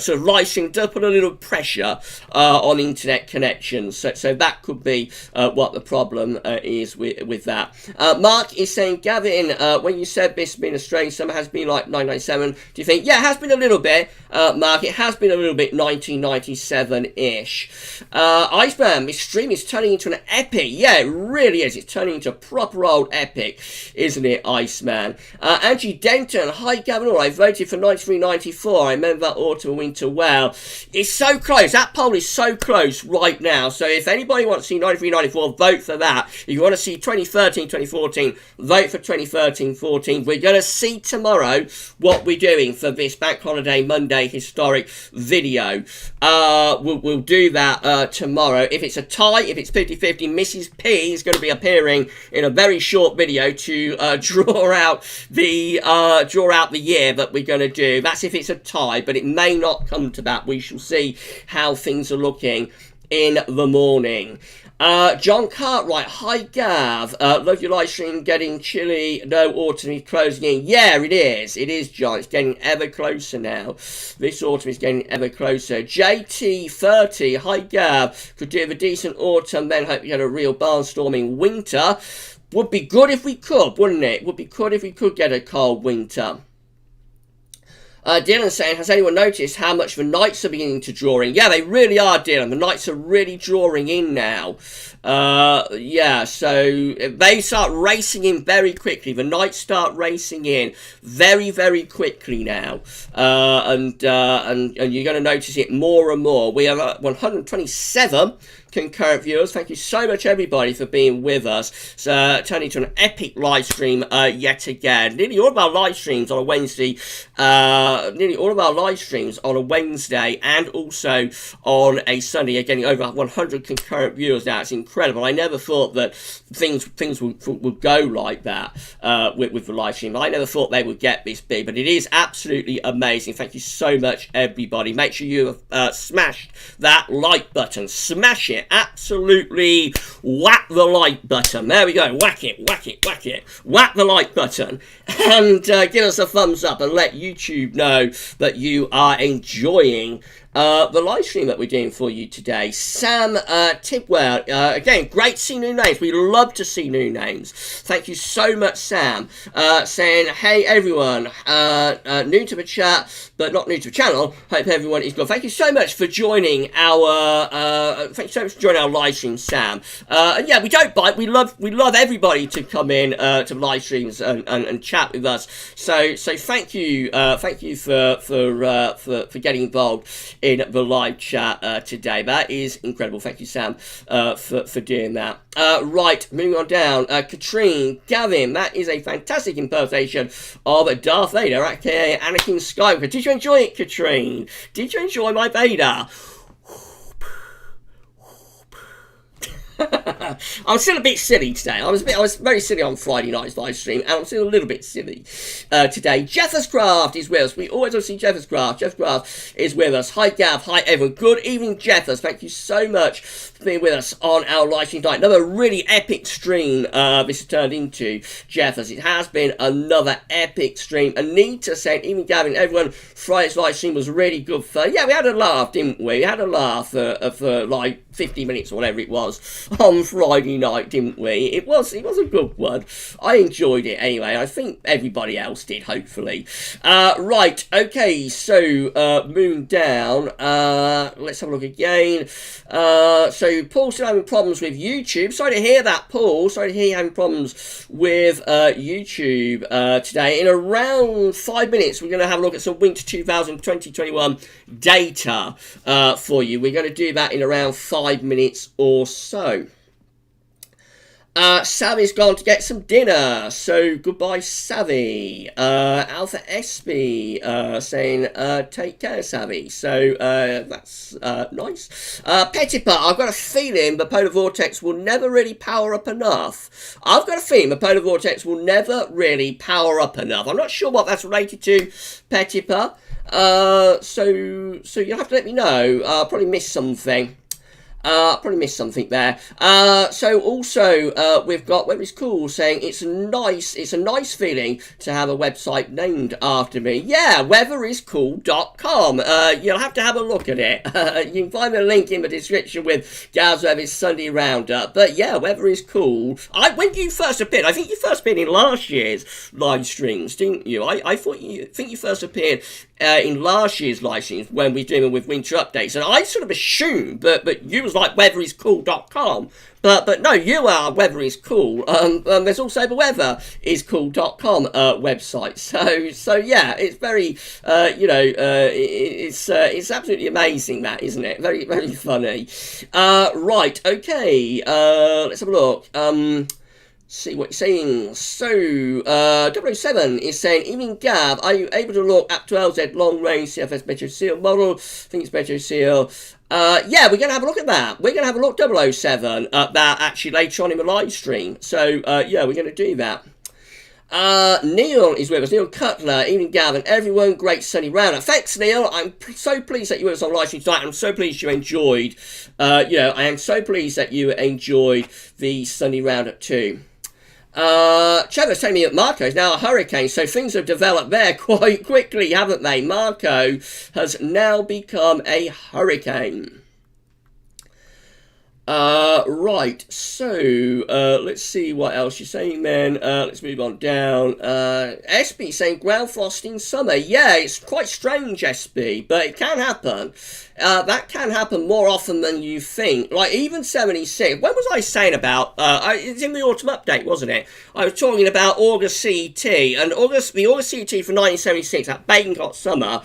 sort of live stream does put a little pressure on internet connections, so that could be what the problem is with that. Mark is saying, Gavin, when you said this has been a strange summer, has been like 1997, do you think? Yeah, it has been a little bit, Mark, it has been a little bit 1997-ish. Iceman, this stream is turning into an epic. Yeah, it really is. It's turning into a proper old epic, isn't it, Iceman? Angie Denton, hi Gavin, I voted for 93 93-94. I remember that autumn and winter well. It's so close. That poll is so close right now. So if anybody wants to see 93-94, vote for that. If you want to see 2013-2014, vote for 2013-14. We're going to see tomorrow what we're doing for this Bank Holiday Monday historic video. We'll do that tomorrow. If it's a tie, if it's 50-50, Mrs. P is going to be appearing in a very short video to draw out the year that we're going to do. That's if it's a tie, but it may not come to that. We shall see how things are looking in the morning. John Cartwright, hi Gav, love your live stream, getting chilly, no, autumn is closing in. Yeah, it is John, it's getting ever closer now. This autumn is getting ever closer. JT30, hi Gav, could do with a decent autumn, then hope you had a real barnstorming winter. Would be good if we could, wouldn't it? Would be good if we could get a cold winter. Dylan saying, has anyone noticed how much the Knights are beginning to draw in? Yeah, they really are, Dylan. The Knights are really drawing in now. Yeah, so they start racing in very quickly. The Knights start racing in very, very quickly now. And you're going to notice it more and more. We have 127 concurrent viewers. Thank you so much, everybody, for being with us. So, turning to an epic live stream yet again. Nearly all of our live streams on a Wednesday, and also on a Sunday are getting over 100 concurrent viewers now. It's incredible. I never thought that things would go like that with the live stream. I never thought they would get this big, but it is absolutely amazing. Thank you so much, everybody. Make sure you have smashed that like button. Smash it. Absolutely whack the like button. There we go. Whack it, whack it, whack it. Whack the like button. And give us a thumbs up and let YouTube know that you are enjoying the live stream that we're doing for you today. Sam Tidwell, again, great to see new names. We love to see new names. Thank you so much, Sam. Saying, hey everyone, new to the chat, but not new to the channel. Hope everyone is good. Thank you so much for joining our live stream, Sam. And yeah, we don't bite. We love everybody to come in to the live streams and chat with us. So thank you for getting involved in the live chat today. That is incredible. Thank you, Sam, for doing that. Right, moving on down. Katrine, Gavin, that is a fantastic impersonation of Darth Vader, aka Anakin Skywalker. Did you enjoy it, Katrine? Did you enjoy my Vader? I'm still a bit silly today. I was very silly on Friday night's live stream, and I'm still a little bit silly today. Jefferscraft is with us. We always want to see Jefferscraft. Jefferscraft is with us. Hi Gav, hi everyone. Good evening, Jeffers. Thank you so much for being with us on our live stream tonight. Another really epic stream this has turned into, Jeffers. It has been another epic stream. Anita said, even Gavin, everyone, Friday's live stream was really good for, yeah, we had a laugh, didn't we? We had a laugh for like 50 minutes or whatever it was on Friday night, didn't we? It was a good one. I enjoyed it anyway. I think everybody else did, hopefully. Right, okay, so moving down, let's have a look again. So Paul's still having problems with YouTube. Sorry to hear that, Paul. Sorry to hear you having problems with YouTube today. In around 5 minutes, we're going to have a look at some Winter 2020-21 data for you. We're going to do that in around 5 minutes or so. Savvy's gone to get some dinner, so goodbye, Savvy. Alpha SB saying, take care, Savvy. So that's nice. Pettipa, I've got a feeling the polar vortex will never really power up enough. I've got a feeling the polar vortex will never really power up enough. I'm not sure what that's related to, Pettipa. So you'll have to let me know. Probably missed something. There. So also we've got Weather is Cool saying it's a nice feeling to have a website named after me. Yeah, weatheriscool.com. You'll have to have a look at it. You can find the link in the description with GavsWeatherVids Sunday Roundup. But yeah, Weather is Cool. When you first appeared, I think you first appeared in last year's live streams, didn't you? I think you first appeared in last year's live streams when we're dealing with winter updates, and I sort of assumed but you was like weatheriscool.com. But no, you are Weather is Cool. There's also the weatheriscool.com website. So yeah, it's very it's absolutely amazing, that, isn't it? Very, very funny. Right, okay. Let's have a look. See what you're saying. So, 007 is saying, evening Gav, are you able to look at 12Z long range CFS Metro Seal model? I think it's Metro Seal. Yeah, we're going to have a look at that. We're going to have a look, 007, at that actually later on in the live stream. So, yeah, we're going to do that. Neil is with us, Neil Cutler, evening Gav, and everyone, great sunny roundup. Thanks, Neil. I'm so pleased that you were with us on live stream tonight. I'm so pleased you enjoyed, I am so pleased that you enjoyed the sunny roundup too. Trevor's telling me that Marco is now a hurricane, so things have developed there quite quickly, haven't they? Marco has now become a hurricane. Right, so, let's see what else you're saying then. Let's move on down. SB saying ground frost in summer. Yeah, it's quite strange, SB, but it can happen. That can happen more often than you think. Like, even 76. When was I saying about, it's in the autumn update, wasn't it? I was talking about August CET, and the August CET for 1976, that Beijing hot summer,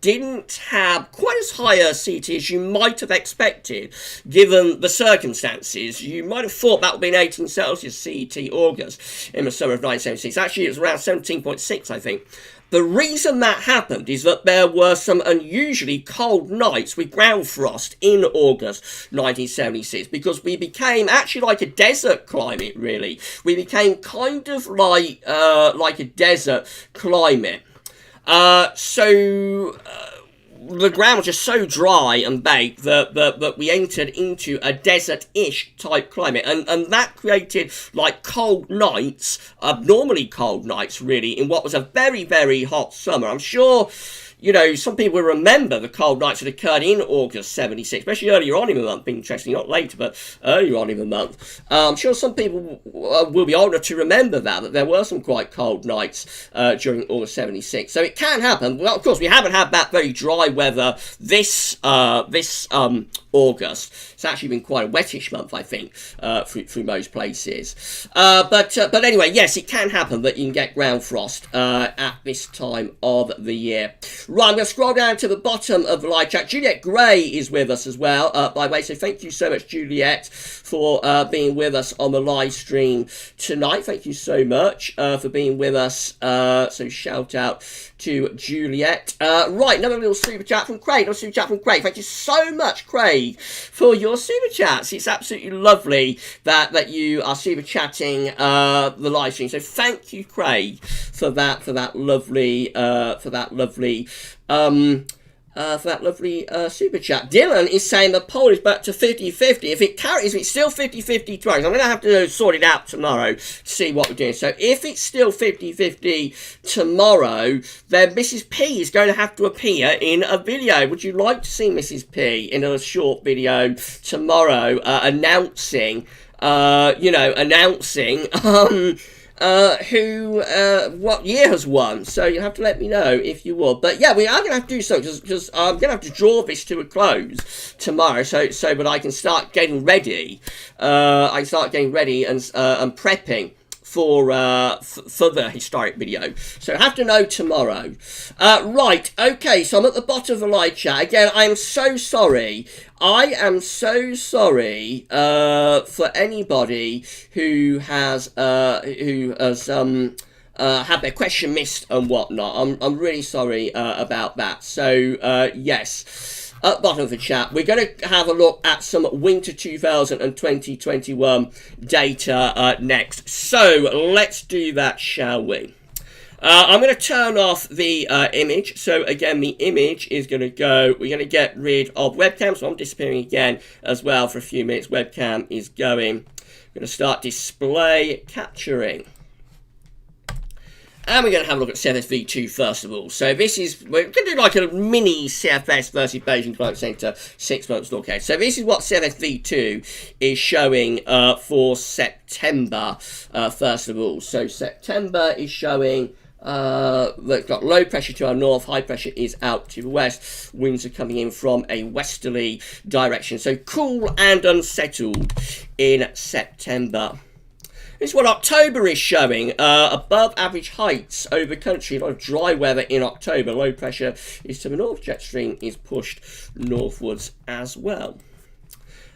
didn't have quite as high a CET as you might have expected, given the circumstances. You might have thought that would be an 18 Celsius CET August in the summer of 1976. Actually, it was around 17.6, I think. The reason that happened is that there were some unusually cold nights with ground frost in August 1976, because we became actually like a desert climate, really. We became kind of like a desert climate. The ground was just so dry and baked that we entered into a desert-ish type climate, and that created like cold nights, abnormally cold nights really, in what was a very, very hot summer. I'm sure, some people will remember the cold nights that occurred in August 76, especially earlier on in the month, interestingly, not later, but earlier on in the month. I'm sure some people will be older to remember that there were some quite cold nights during August 76. So it can happen. Well, of course, we haven't had that very dry weather this August. It's actually been quite a wettish month, I think, through most places. But anyway, yes, it can happen that you can get ground frost at this time of the year. Right, I'm going to scroll down to the bottom of the live chat. Juliet Gray is with us as well, by the way, so thank you so much, Juliet, for being with us on the live stream tonight. Thank you so much for being with us, so shout out to Juliet. Right, another little super chat from Craig. Thank you so much, Craig, for your super chats. It's absolutely lovely that you are super chatting the live stream. So thank you, Craig, for that lovely super chat. Dylan is saying the poll is back to 50-50. If it's still 50-50 tomorrow, I'm going to have to sort it out tomorrow to see what we're doing. So if it's still 50-50 tomorrow, then Mrs. P is going to have to appear in a video. Would you like to see Mrs. P in a short video tomorrow announcing what year has won? So you have to let me know if you will. But yeah, we are going to have to do something, because I'm going to have to draw this to a close tomorrow, so that I can start getting ready. And prepping for the historic video. So I have to know tomorrow. Right, okay, so I'm at the bottom of the live chat. Again, I am so sorry. I am so sorry for anybody who has had their question missed and whatnot. I'm really sorry about that. So yes. At the bottom of the chat, we're going to have a look at some winter 2020-21 data next. So let's do that, shall we? I'm going to turn off the image. So again, the image is going to go. We're going to get rid of webcam. So I'm disappearing again as well for a few minutes. Webcam is going. I'm going to start display capturing. And we're going to have a look at CFS V2 first of all. So we're going to do like a mini CFS versus Beijing Climate Centre 6 months look at. So this is what CFS V2 is showing for September first of all. So September is showing We've got low pressure to our north, high pressure is out to the west. Winds are coming in from a westerly direction. So cool and unsettled in September. This is what October is showing. Above average heights over country. A lot of dry weather in October. Low pressure is to the north. Jet stream is pushed northwards as well.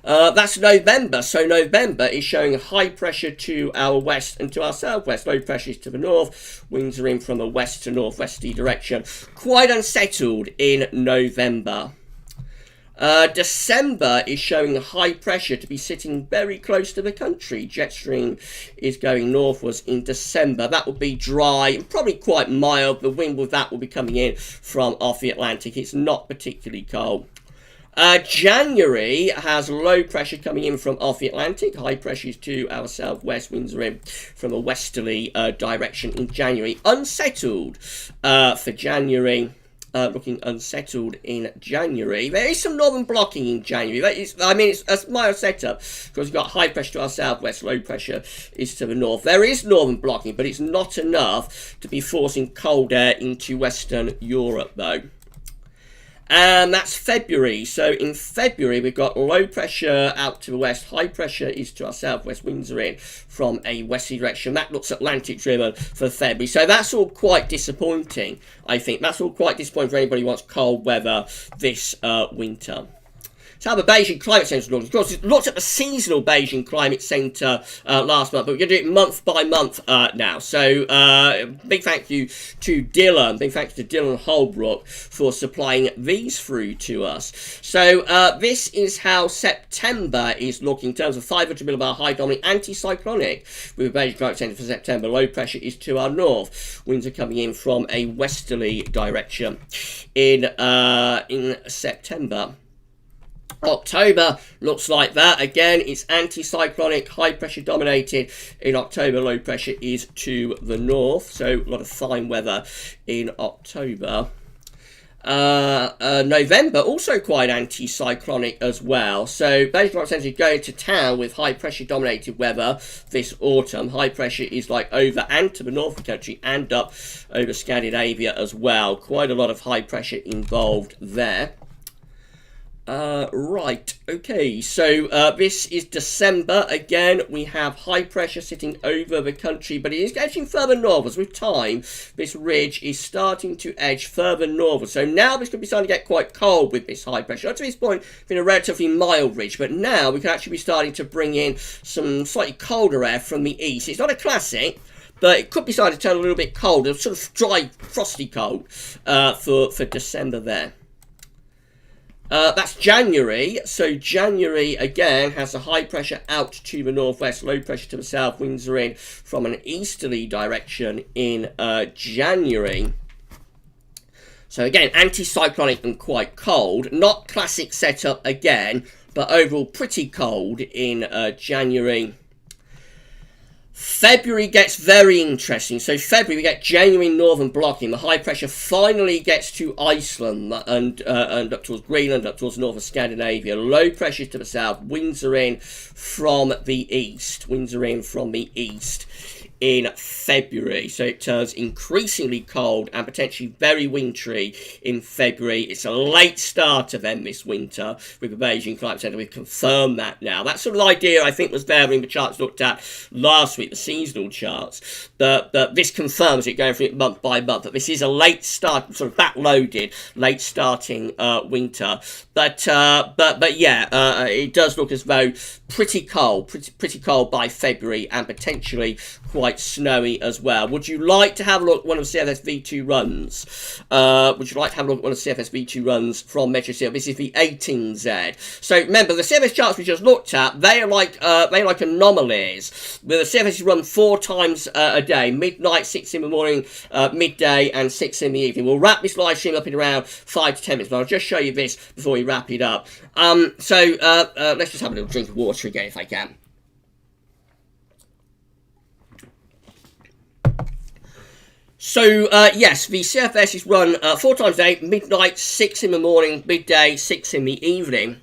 That's November. So November is showing high pressure to our west and to our southwest. Low pressure is to the north. Winds are in from a west to northwesterly direction. Quite unsettled in November. December is showing high pressure to be sitting very close to the country. Jet stream is going northwards in December. That will be dry and probably quite mild. The wind with that will be coming in from off the Atlantic. It's not particularly cold. January has low pressure coming in from off the Atlantic. High pressure is to our southwest. Winds are in from a westerly direction in January. Unsettled for January. Looking unsettled in January. There is some northern blocking in January. It's a mild setup because we've got high pressure to our southwest, low pressure is to the north. There is northern blocking, but it's not enough to be forcing cold air into Western Europe, though. And that's February. So in February, we've got low pressure out to the west. High pressure is to our southwest. Winds are in from a westerly direction. That looks Atlantic driven for February. So that's all quite disappointing, I think. That's all quite disappointing for anybody who wants cold weather this winter. So how the Beijing Climate Centre looks. Of course, we looked at the seasonal Beijing Climate Centre last month, but we're going to do it month by month now. So big thank you to Dylan. Big thanks to Dylan Holbrook for supplying these through to us. So this is how September is looking in terms of 500 millibar high dominant anticyclonic with the Beijing Climate Centre for September. Low pressure is to our north. Winds are coming in from a westerly direction in September. October looks like that. Again, it's anticyclonic, high pressure dominated in October. Low pressure is to the north, so a lot of fine weather in October. November also quite anticyclonic as well. So Beijing Climate Centre is going to town with high pressure dominated weather this autumn. High pressure is like over and to the north of the country and up over Scandinavia as well. Quite a lot of high pressure involved there. Right, okay, so this is December. Again, we have high pressure sitting over the country, but it is edging further northwards. With time, this ridge is starting to edge further northwards. So now this could be starting to get quite cold with this high pressure. Up to this point, it's been a relatively mild ridge, but now we can actually be starting to bring in some slightly colder air from the east. It's not a classic, but it could be starting to turn a little bit cold, a sort of dry, frosty cold for December there. That's January. So January again has a high pressure out to the northwest, low pressure to the south. Winds are in from an easterly direction in January. So again, anticyclonic and quite cold. Not classic setup again, but overall pretty cold in January. February gets very interesting. So February, we get genuine northern blocking. The high pressure finally gets to Iceland and up towards Greenland, up towards north of Scandinavia. Low pressure to the south. Winds are in from the east. Winds are in from the east in February. So it turns increasingly cold and potentially very wintry in February. It's a late starter then this winter with the Beijing Climate Centre. We've confirmed that now. That sort of idea I think was there in the charts looked at last week, the seasonal charts. But this confirms it going through it month by month. That this is a late start, sort of backloaded, late starting winter. But yeah, it does look as though pretty cold by February and potentially quite snowy as well. Would you like to have a look at one of the CFS V2 runs? Would you like to have a look at one of the CFS V2 runs from MetroCF? This is the 18Z. So remember, the CFS charts we just looked at, they are like anomalies. Where the CFS is run 4 times a day: midnight, 6 in the morning, midday, and 6 in the evening. We'll wrap this live stream up in around 5 to 10 minutes, but I'll just show you this before we wrap it up. Let's just have a little drink of water again if I can. So, yes, the CFS is run 4 times a day: midnight, 6 in the morning, midday, 6 in the evening.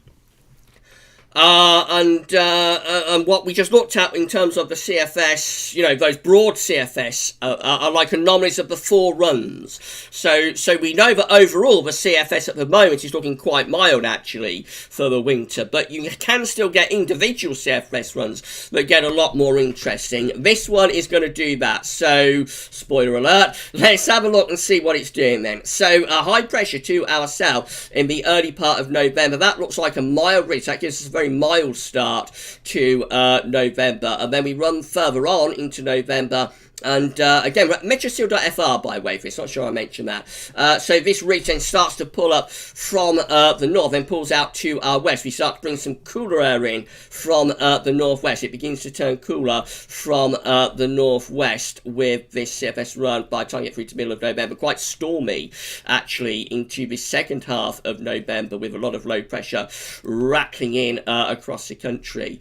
And what we just looked at in terms of the CFS, those broad CFS are like anomalies of the 4 runs. So we know that overall the CFS at the moment is looking quite mild actually for the winter, but you can still get individual CFS runs that get a lot more interesting. This one is going to do that. So spoiler alert, let's have a look and see what it's doing then. So high pressure to our south in the early part of November. That looks like a mild ridge. That gives us a very mild start to November, and then we run further on into November. And again, metroseal.fr, by the way, if it's not sure I mentioned that. So this ridge then starts to pull up from the north, then pulls out to our west. We start to bring some cooler air in from the northwest. It begins to turn cooler from the northwest with this CFS run by the time you get through to the middle of November. Quite stormy, actually, into the second half of November with a lot of low pressure rattling in across the country.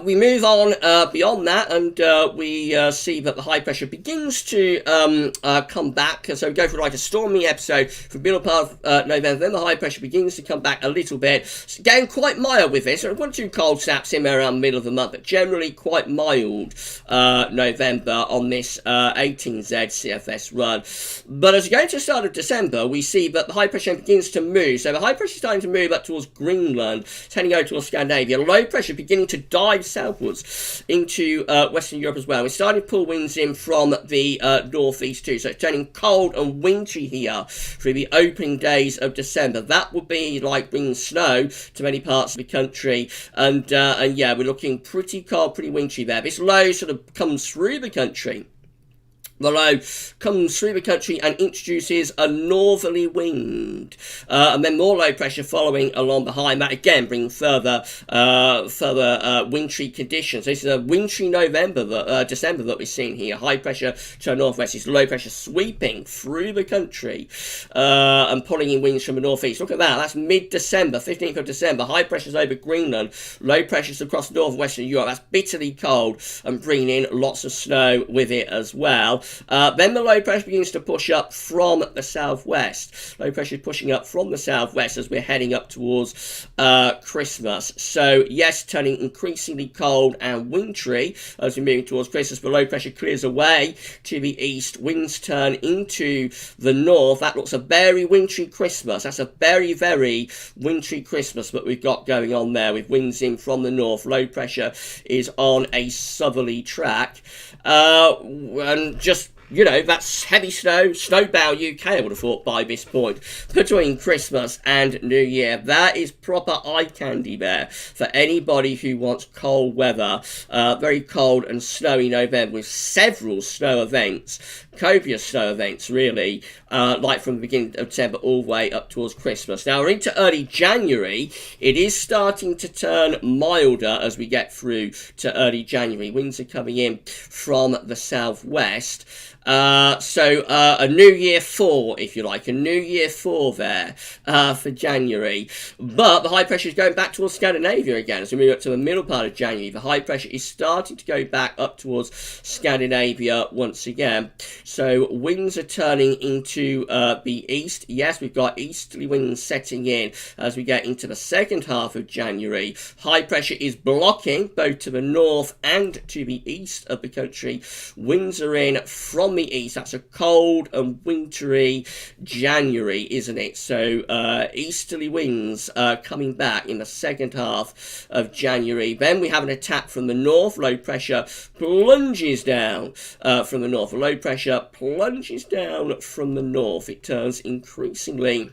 We move on beyond that, and we see that the high pressure begins to come back. So we go through like a stormy episode for the middle part of November. Then the high pressure begins to come back a little bit. It's getting quite mild with this. So 1 or 2 cold snaps in there around the middle of the month, but generally quite mild November on this 18Z CFS run. But as we go to the start of December, we see that the high pressure begins to move. So the high pressure is starting to move up towards Greenland. It's heading over towards Scandinavia. Low pressure beginning to dive southwards into Western Europe as well. We're starting to pull winds in from the northeast too, so it's turning cold and wintry here through the opening days of December. That would be like bringing snow to many parts of the country, and yeah, we're looking pretty cold, pretty wintry there. This low sort of comes through the country. The low comes through the country and introduces a northerly wind, and then more low pressure following along behind that, again bringing further wintry conditions. This is a wintry December that we're seeing here. High pressure to the northwest, is low pressure sweeping through the country and pulling in winds from the northeast. Look at that, that's mid-December, 15th of December. High pressures over Greenland, low pressures across northwestern Europe. That's bitterly cold and bringing in lots of snow with it as well. Then the low pressure begins to push up from the southwest. Low pressure is pushing up from the southwest as we're heading up towards Christmas. So yes, turning increasingly cold and wintry as we're moving towards Christmas. But low pressure clears away to the east. Winds turn into the north. That looks a very wintry Christmas. That's a very, very wintry Christmas that we've got going on there with winds in from the north. Low pressure is on a southerly track. And just, that's heavy snowbound UK, I would have thought, by this point, between Christmas and New Year. That is proper eye candy there for anybody who wants cold weather. Very cold and snowy November with several snow events, copious snow events, really, like from the beginning of December all the way up towards Christmas. Now, we're into early January. It is starting to turn milder as we get through to early January. Winds are coming in from the southwest. So a New Year 4, if you like, a New Year 4 there for January. But the high pressure is going back towards Scandinavia again. As we move up to the middle part of January, the high pressure is starting to go back up towards Scandinavia once again. So winds are turning into the east. Yes, we've got easterly winds setting in as we get into the second half of January. High pressure is blocking both to the north and to the east of the country. Winds are in from the east. That's a cold and wintry January, isn't it? So easterly winds coming back in the second half of January. Then we have an attack from the north. Low pressure plunges down from the north. Low pressure plunges down from the north. It turns increasingly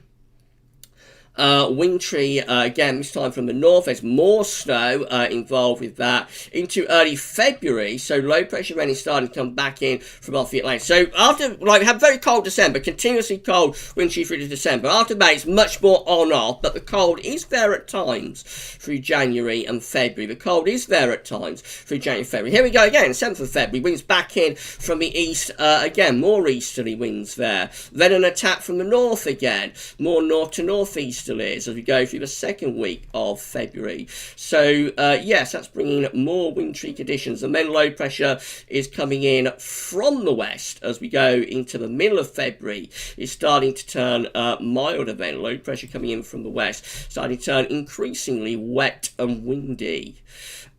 wintry again, this time from the north. There's more snow involved with that into early February. So low pressure rain is starting to come back in from off the Atlantic. So after, we have very cold December, continuously cold, wintry through to December. After that, it's much more on off, but the cold is there at times through January and February. The cold is there at times through January and February. Here we go again, 7th of February. Winds back in from the east again, more easterly winds there. Then an attack from the north again, more north to northeast still is as we go through the second week of February. So yes, that's bringing more wintry conditions, and then low pressure is coming in from the west as we go into the middle of February. It's starting to turn milder then. Low pressure coming in from the west, starting to turn increasingly wet and windy.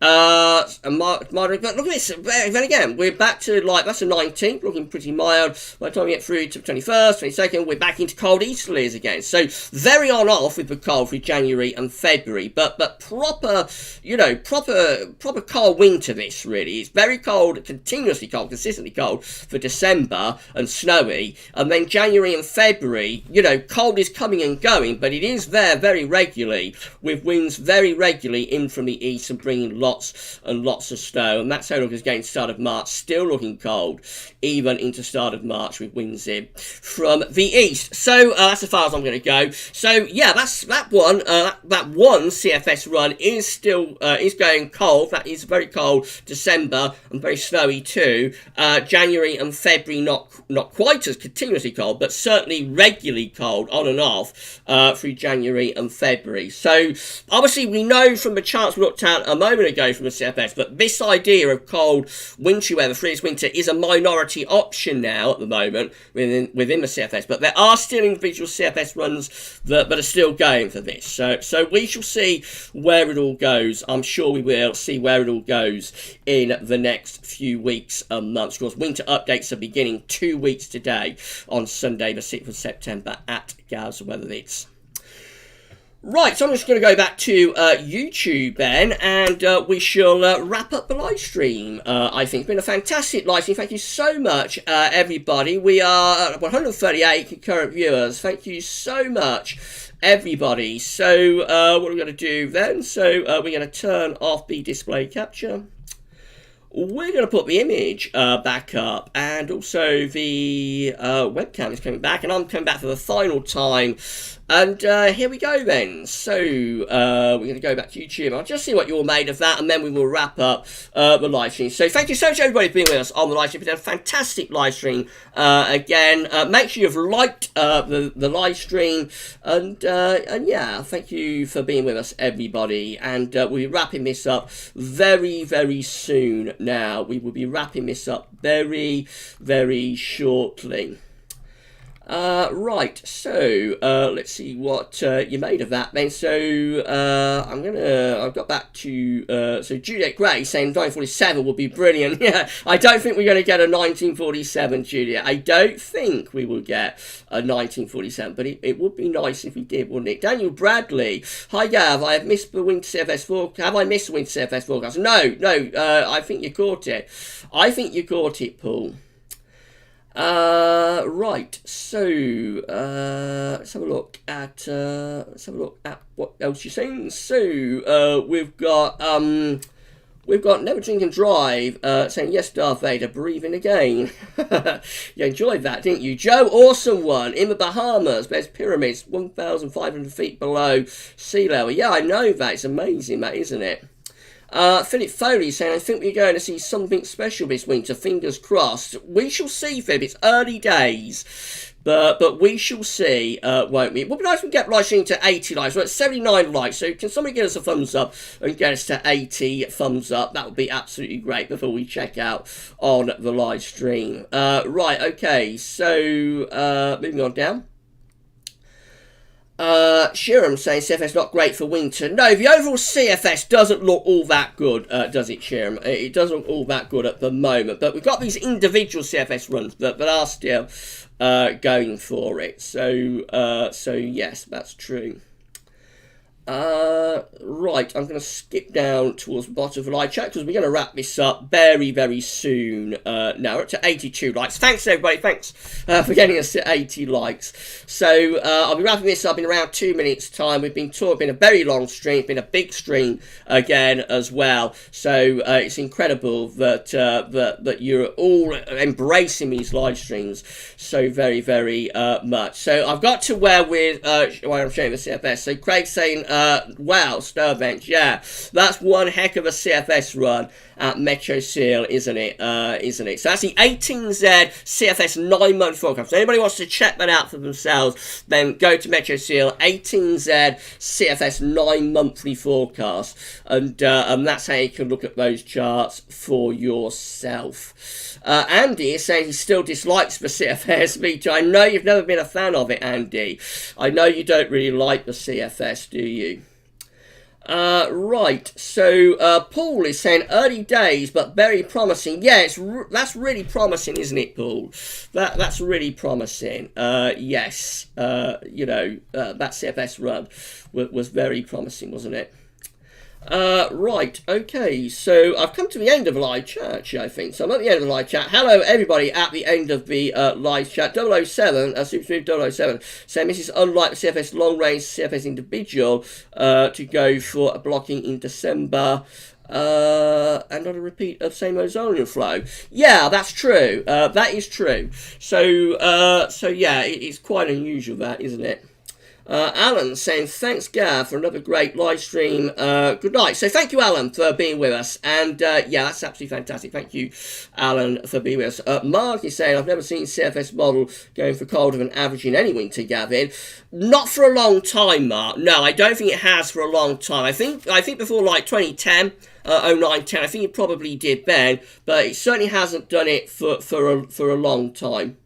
Moderate, but look at this. Then again, we're back to like that's the 19th, looking pretty mild. By the time we get through to the 21st, 22nd, we're back into cold easterlies again. So very on off with the cold through January and February, but proper, proper cold winter. This really is very cold, continuously cold, consistently cold for December and snowy, and then January and February, cold is coming and going, but it is there very regularly with winds very regularly in from the east and bringing lots and lots of snow, and that's how it looks again. Start of March, still looking cold, even into start of March with winds in from the east. So that's as far as I'm going to go. So yeah, that's that one. That one CFS run is still is going cold. That is very cold December and very snowy too. January and February not quite as continuously cold, but certainly regularly cold on and off through January and February. So obviously we know from the charts we looked at a moment ago from the CFS, but this idea of cold wintry weather through this winter is a minority option now at the moment within the CFS, but there are still individual CFS runs that are still going for this. So we shall see where it all goes. I'm sure we will see where it all goes in the next few weeks and months. Of course, winter updates are beginning 2 weeks today on Sunday the 6th of September at GavsWeatherVids. Right, so I'm just going to go back to YouTube then, and we shall wrap up the live stream. I think it's been a fantastic live stream. Thank you so much, everybody. We are at 138 concurrent viewers. Thank you so much, everybody. So what are we going to do then? So we're going to turn off the display capture. We're going to put the image back up, and also the webcam is coming back, and I'm coming back for the final time. And here we go then. So we're going to go back to YouTube. I'll just see what you're made of that, and then we will wrap up the live stream. So thank you so much, everybody, for being with us on the live stream. It's been a fantastic live stream. Again, make sure you've liked the live stream, and yeah, thank you for being with us, everybody. And we'll be wrapping this up very, very soon. Now we will be wrapping this up very, very shortly. Right, so let's see what you made of that then. So I've got back to so Juliet Gray saying 1947 would be brilliant. Yeah, I don't think we're going to get a 1947, Juliet. I don't think we will get a 1947, but it would be nice if we did, wouldn't it? Daniel Bradley, hi Gav, I have missed the winter CFS forecast. Have I missed the winter CFS forecast? No, I think you caught it. I think you caught it, Paul. Right, so let's have a look at what else you're saying. So we've got Never Drink and Drive saying yes, Darth Vader, breathing again. You enjoyed that, didn't you? Joe, awesome one in the Bahamas. There's pyramids 1,500 feet below sea level. Yeah, I know that. It's amazing, that, isn't it? Philip Foley saying, I think we're going to see something special this winter, fingers crossed. We shall see, Philip. It's early days, but we shall see, won't we? It would be nice if we get live stream to 80 likes. We're at 79 likes, so can somebody give us a thumbs up and get us to 80 thumbs up? That would be absolutely great before we check out on the live stream. Right, okay, so moving on down. Shiram saying CFS not great for winter. No, the overall CFS doesn't look all that good, does it, Shiram? It doesn't look all that good at the moment, but we've got these individual CFS runs that are still going for it. So yes, that's true. Right, I'm going to skip down towards the bottom of the live chat because we're going to wrap this up very, very soon. Now we're up to 82 likes. Thanks, everybody. Thanks for getting us to 80 likes. So I'll be wrapping this up in around 2 minutes' time. We've been talking, been a very long stream. It's been a big stream again as well. So it's incredible that you're all embracing these live streams so very, very much. So I've got to where I'm showing the CFS. So Craig's saying Wow, Sturbench, yeah. That's one heck of a CFS run at Metro Seal, isn't it? So that's the 18Z CFS 9-month forecast. If anybody wants to check that out for themselves, then go to Metro Seal 18Z CFS 9-monthly forecast, and that's how you can look at those charts for yourself. Andy is saying he still dislikes the CFS. Me too. I know you've never been a fan of it, Andy. I know you don't really like the CFS, do you? Right, so Paul is saying early days but very promising. Yeah, that's really promising, isn't it, Paul? That's really promising. Yes, that CFS run was very promising, wasn't it? Right, okay, so I've come to the end of the live chat, I think. So I'm at the end of the live chat. Hello, everybody, at the end of the live chat. 007, Super Smooth 007, saying this is unlike the CFS long-range CFS individual to go for a blocking in December. And not a repeat of same ozonian flow. Yeah, that's true. That is true. So yeah, it's quite unusual, that, isn't it? Alan saying, thanks, Gav, for another great live stream. Good night. So thank you, Alan, for being with us. And yeah, that's absolutely fantastic. Thank you, Alan, for being with us. Mark is saying, I've never seen CFS model going for colder than average in any winter, Gavin. Not for a long time, Mark. No, I don't think it has for a long time. I think before like 2010, 09, 10, I think it probably did then, but it certainly hasn't done it for a long time.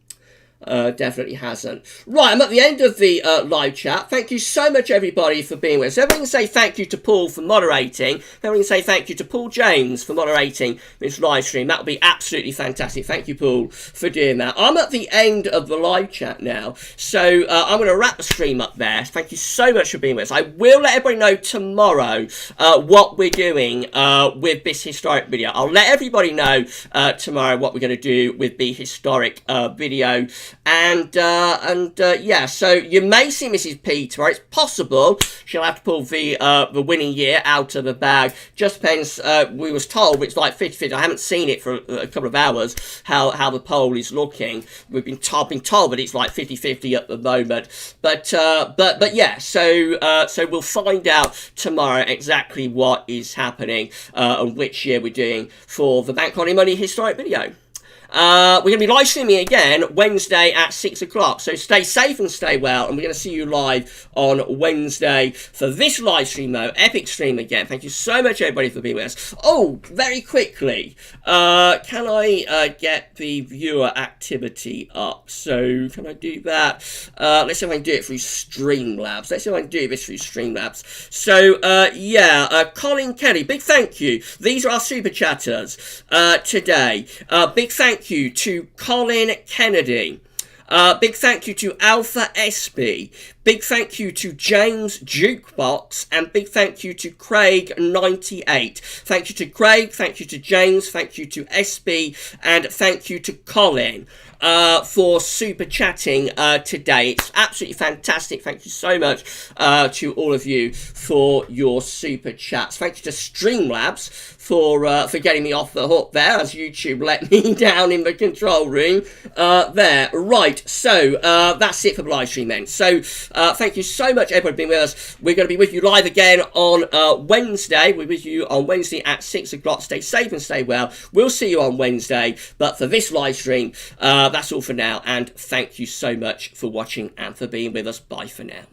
Definitely hasn't. Right, I'm at the end of the live chat. Thank you so much, everybody, for being with us. Everyone can say thank you to Paul for moderating. Everyone can say thank you to Paul James for moderating this live stream. That would be absolutely fantastic. Thank you, Paul, for doing that. I'm at the end of the live chat now, so I'm going to wrap the stream up there. Thank you so much for being with us. I will let everybody know tomorrow what we're doing with this historic video. I'll let everybody know tomorrow what we're going to do with the historic video. And yeah, so you may see Mrs. P tomorrow. It's possible she'll have to pull the winning year out of the bag. Just depends. We was told it's like 50-50. I haven't seen it for a couple of hours. How the poll is looking. We've been told that it's like 50-50 at the moment. But yeah. So we'll find out tomorrow exactly what is happening and which year we're doing for the Bank Holiday Money historic video. We're going to be live streaming again Wednesday at 6 o'clock. So stay safe and stay well. And we're going to see you live on Wednesday for this live stream, though. Epic stream again. Thank you so much, everybody, for being with us. Oh, very quickly. Can I get the viewer activity up? So can I do that? Let's see if I can do it through Streamlabs. Let's see if I can do this through Streamlabs. So, yeah, Colin Kelly, big thank you. These are our super chatters today. Big thank you to Colin Kennedy. Big thank you to Alpha SB. Big thank you to James Jukebox. And big thank you to Craig98. Thank you to Craig. Thank you to James. Thank you to SB. And thank you to Colin for super chatting today. It's absolutely fantastic. Thank you so much to all of you for your super chats. Thank you to Streamlabs for getting me off the hook there, as YouTube let me down in the control room there. Right, so that's it for the live stream then. So thank you so much, everybody, for being with us. We're going to be with you live again on Wednesday. We're with you on Wednesday at 6 o'clock. Stay safe and stay well. We'll see you on Wednesday. But for this live stream, that's all for now. And thank you so much for watching and for being with us. Bye for now.